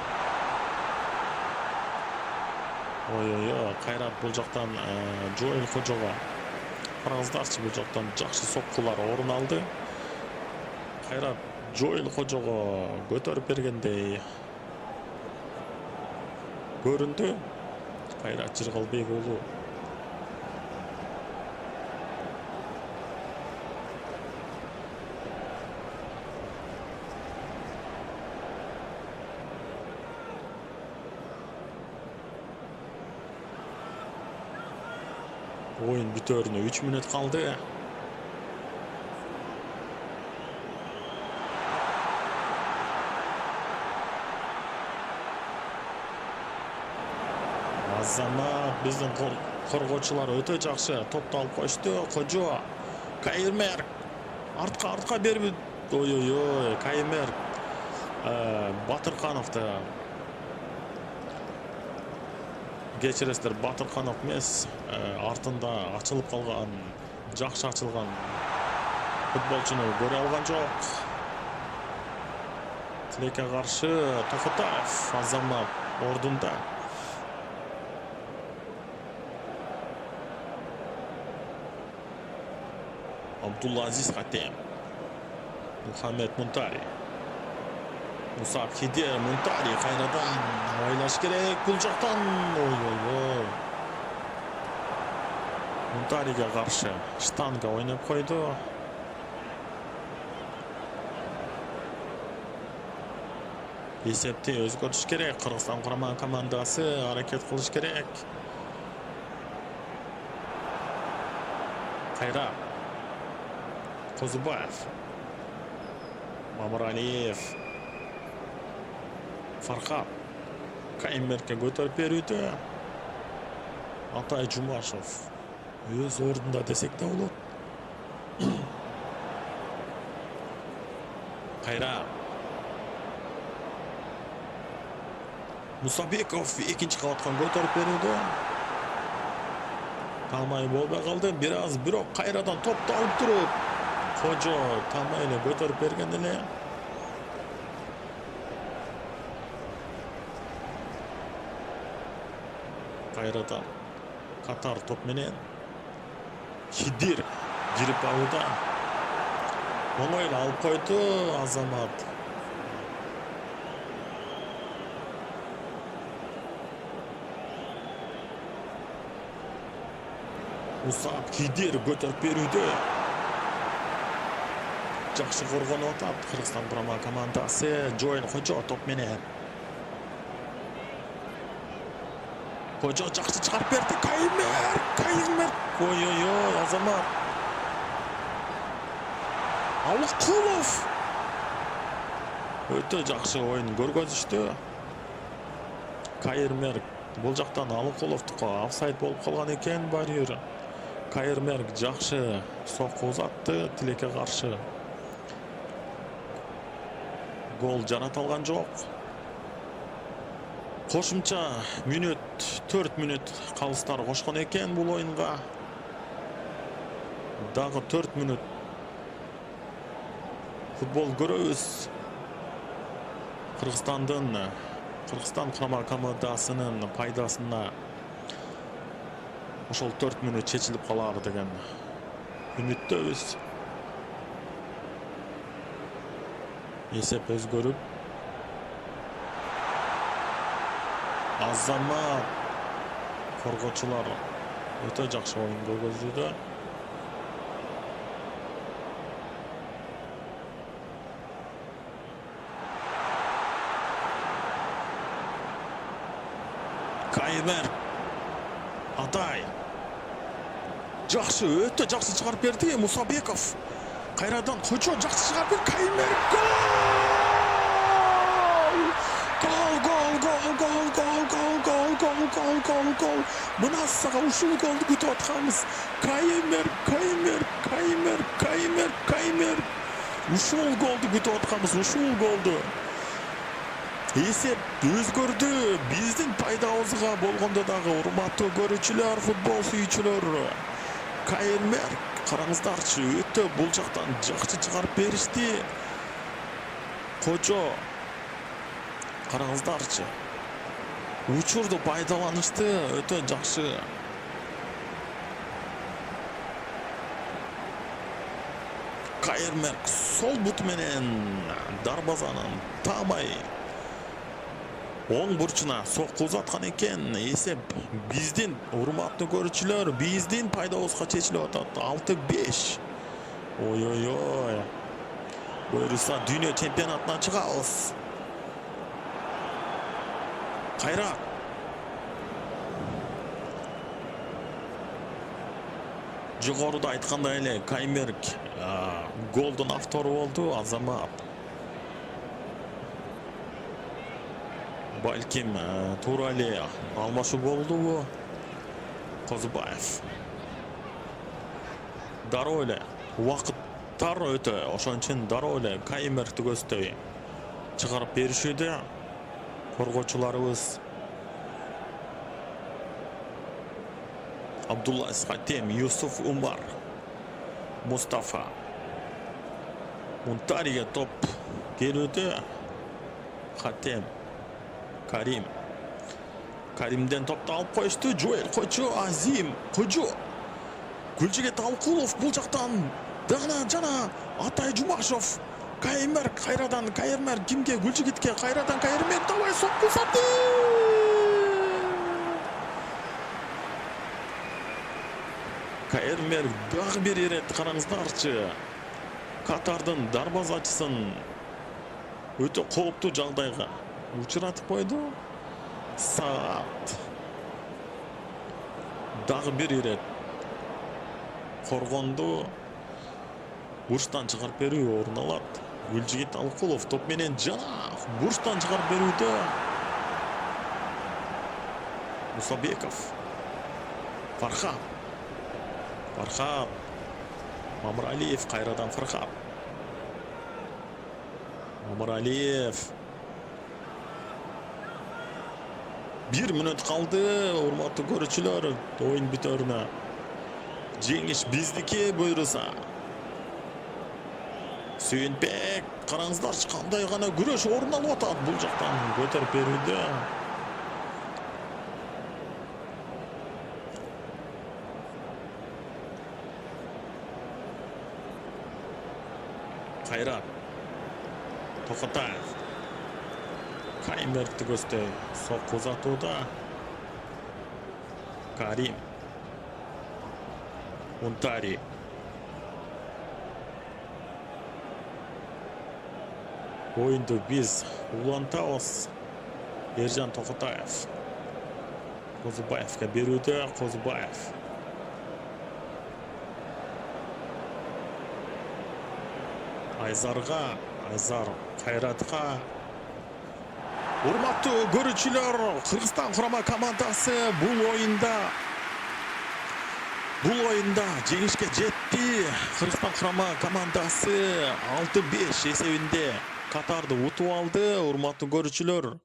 Ой-ой-ой, Кайрат бул жактан Жоэл Кожого. Караңыздарчы, бул жактан жакшы соккулар орун алды. Кайрат Жоэл Кожого көтөрүп бергендей көрүндү. Кайрат Жыргалбек уулу. Oyun бүтөрүнө 3 мүнөт калды. Азамат биздин коргоочулар өтө жакшы топту алып кошту. Кожо, Кайырмерк артка берип, ой-ой-ой, Кайырмерк Батыркановду кечиресиздер, Батырканов эмес, артында ачылып калган, жакшы ачылган футболчуну көрө алган жок. Тилекке каршы Токотаев, Азамат ордунда. Абдуллазиз Хатем. Мухаммед Мунтари. Мусаб Хидер, Мунтари кайрадан ойлош керек бул жактан. Ой-ой-ой. Мунтариге каршы штанга ойноп койду. Эсепти өзгөртүш керек. Кыргызстан курама командасы аракет кылыш керек. Кайра Козубаев. Мамыралиев. Фархат Каймерке көтөрүп берүүдө. Атай Жумашев өз ордунда десек да болот. Кайра Мусабеков экинчи кабатка көтөрүп берүүдө. Талмай болбой калды. Бирок кайрадан топту алып туруп Кожо талмай эле көтөрүп берген эле. Кайрадан Катар топ менен Хидир кирип алууда. Оңой эле алып койду Азамат. Усап Хидир көтөрүп берүүдө. Жакшы коргонуп атат Кыргызстан курама командасы. Жоэл Кожо топ менен. Кожо жакшы чыгарып берди. Каймер. Ой, Азамат. Алыкулов. Өтө жакшы оюн көргөзүштү. Каймер бул жактан Алыкуловдуку офсайд болуп калган экен Барьер. Каймер жакшы сокку узатты тилекке каршы. Гол жарата алган жок. Кошумча мүнөт 4 мүнөт калыстар кошкон экен бул оюнга. Дагы 4 мүнөт футбол көрөбүз. Кыргызстан курама командасынын пайдасына ошол 4 мүнөт чечилип калар деген үмүттөбүз. Эсеп өзгөрүп Азамат коргоочулар өтө жакшы оюн көргөзүүдө. Каймер Атай жакшы өтө жакшы чыгарып берди Мусабеков. Кайрадан Кожо жакшы чыгарып берди. Каймер гол. Мына сага ушул голду күтүп атканбыз. Каймер. Ушул голду күтүп атканбыз, ушул голду. Эсеп өзгөрдү. Биздин пайдабызга болгондо дагы урматтуу көрүүчүлөр, футбол сүйүүчүлөр. Каймер караңыздарчы, өтө бул жактан жакшы чыгарып беришти. Кожо караңыздарчы. Учурду пайдаланышты өтө жакшы. Каймер сол бут менен дарбазанын таамай оң бурчуна сокку узаткан экен. Эсеп биздин урматтуу көрүүчүлөр, биздин пайдабызга чечилип атат. 6-5. Ой. Буюрса дүйнө чемпионатына чыгабыз. Кайра жогоруда айткандай эле Каймер голдун автору болду. Азамат балким туура эле алмашуу болдубу? Козубаев дароо эле убакыттар өтө ошон үчүн дароо эле Каймер түгөздөй чыгарып беришүүдө. Коргоочуларыбыз Абдулла Хатем, Юсуф Умар, Мустафа Мунтариге топ келүүдө. Хатем, Каримден топту алып коюшту. Жоэл Кожо, Азим Кожо, Гүлжигет Алыкулов бул жактан жана Атай Жумашев. Каймер кайрадан Каймер кимге? Гүлжигитке. Кайрадан Каймер давай сокку сатты. Каймер дагы бир ирет караңыздарчы. Катардын дарбазачысын өтө кооптуу жагдайга учуратып койду. Саат дагы бир ирет коргонду бурчтан чыгарып берүү орун алат. Гүлжигит Алыкулов топ менен жана бурчтан чыгарып берүүдө. Мусабеков. Фархат. Мамыралиев қайрадан Фархат. Мамыралиев. 1 минут қалды, урматтуу көрүүчүлөр. Oyun biтерине. Жеңиш биздики буйруса. Сүйүнбек, караңыздарчы кандай гана күрөш орун алып атат бул жактан көтөрүп берүүдө. Кайрат. Токотаев. Каймерди көздөй. Сокку узатууда. Карим. Унтари. Oyundu biz улантабыз. Ержан Токотаев. Козубаевка берүүдө. Козубаев. Айзарга. Айзар Кайратка. Урматтуу көрүүчүлөр, Кыргызстан курама командасы бул оюнда жеңишке жетти. Кыргызстан курама командасы 6-5 эсебинде Катарды утуп алды. Урматтуу көрүүчүлөр,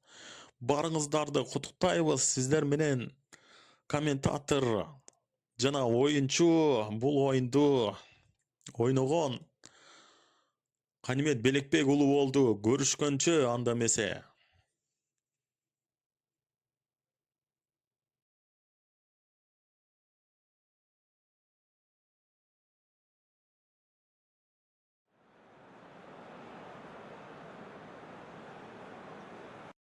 барыңыздарды куттуктайбыз. Сиздер менен комментатор жана оюнчу бул оюнду ойногон Канимет Белекбек уулу болду. Көрүшкөнчө анда эмесе.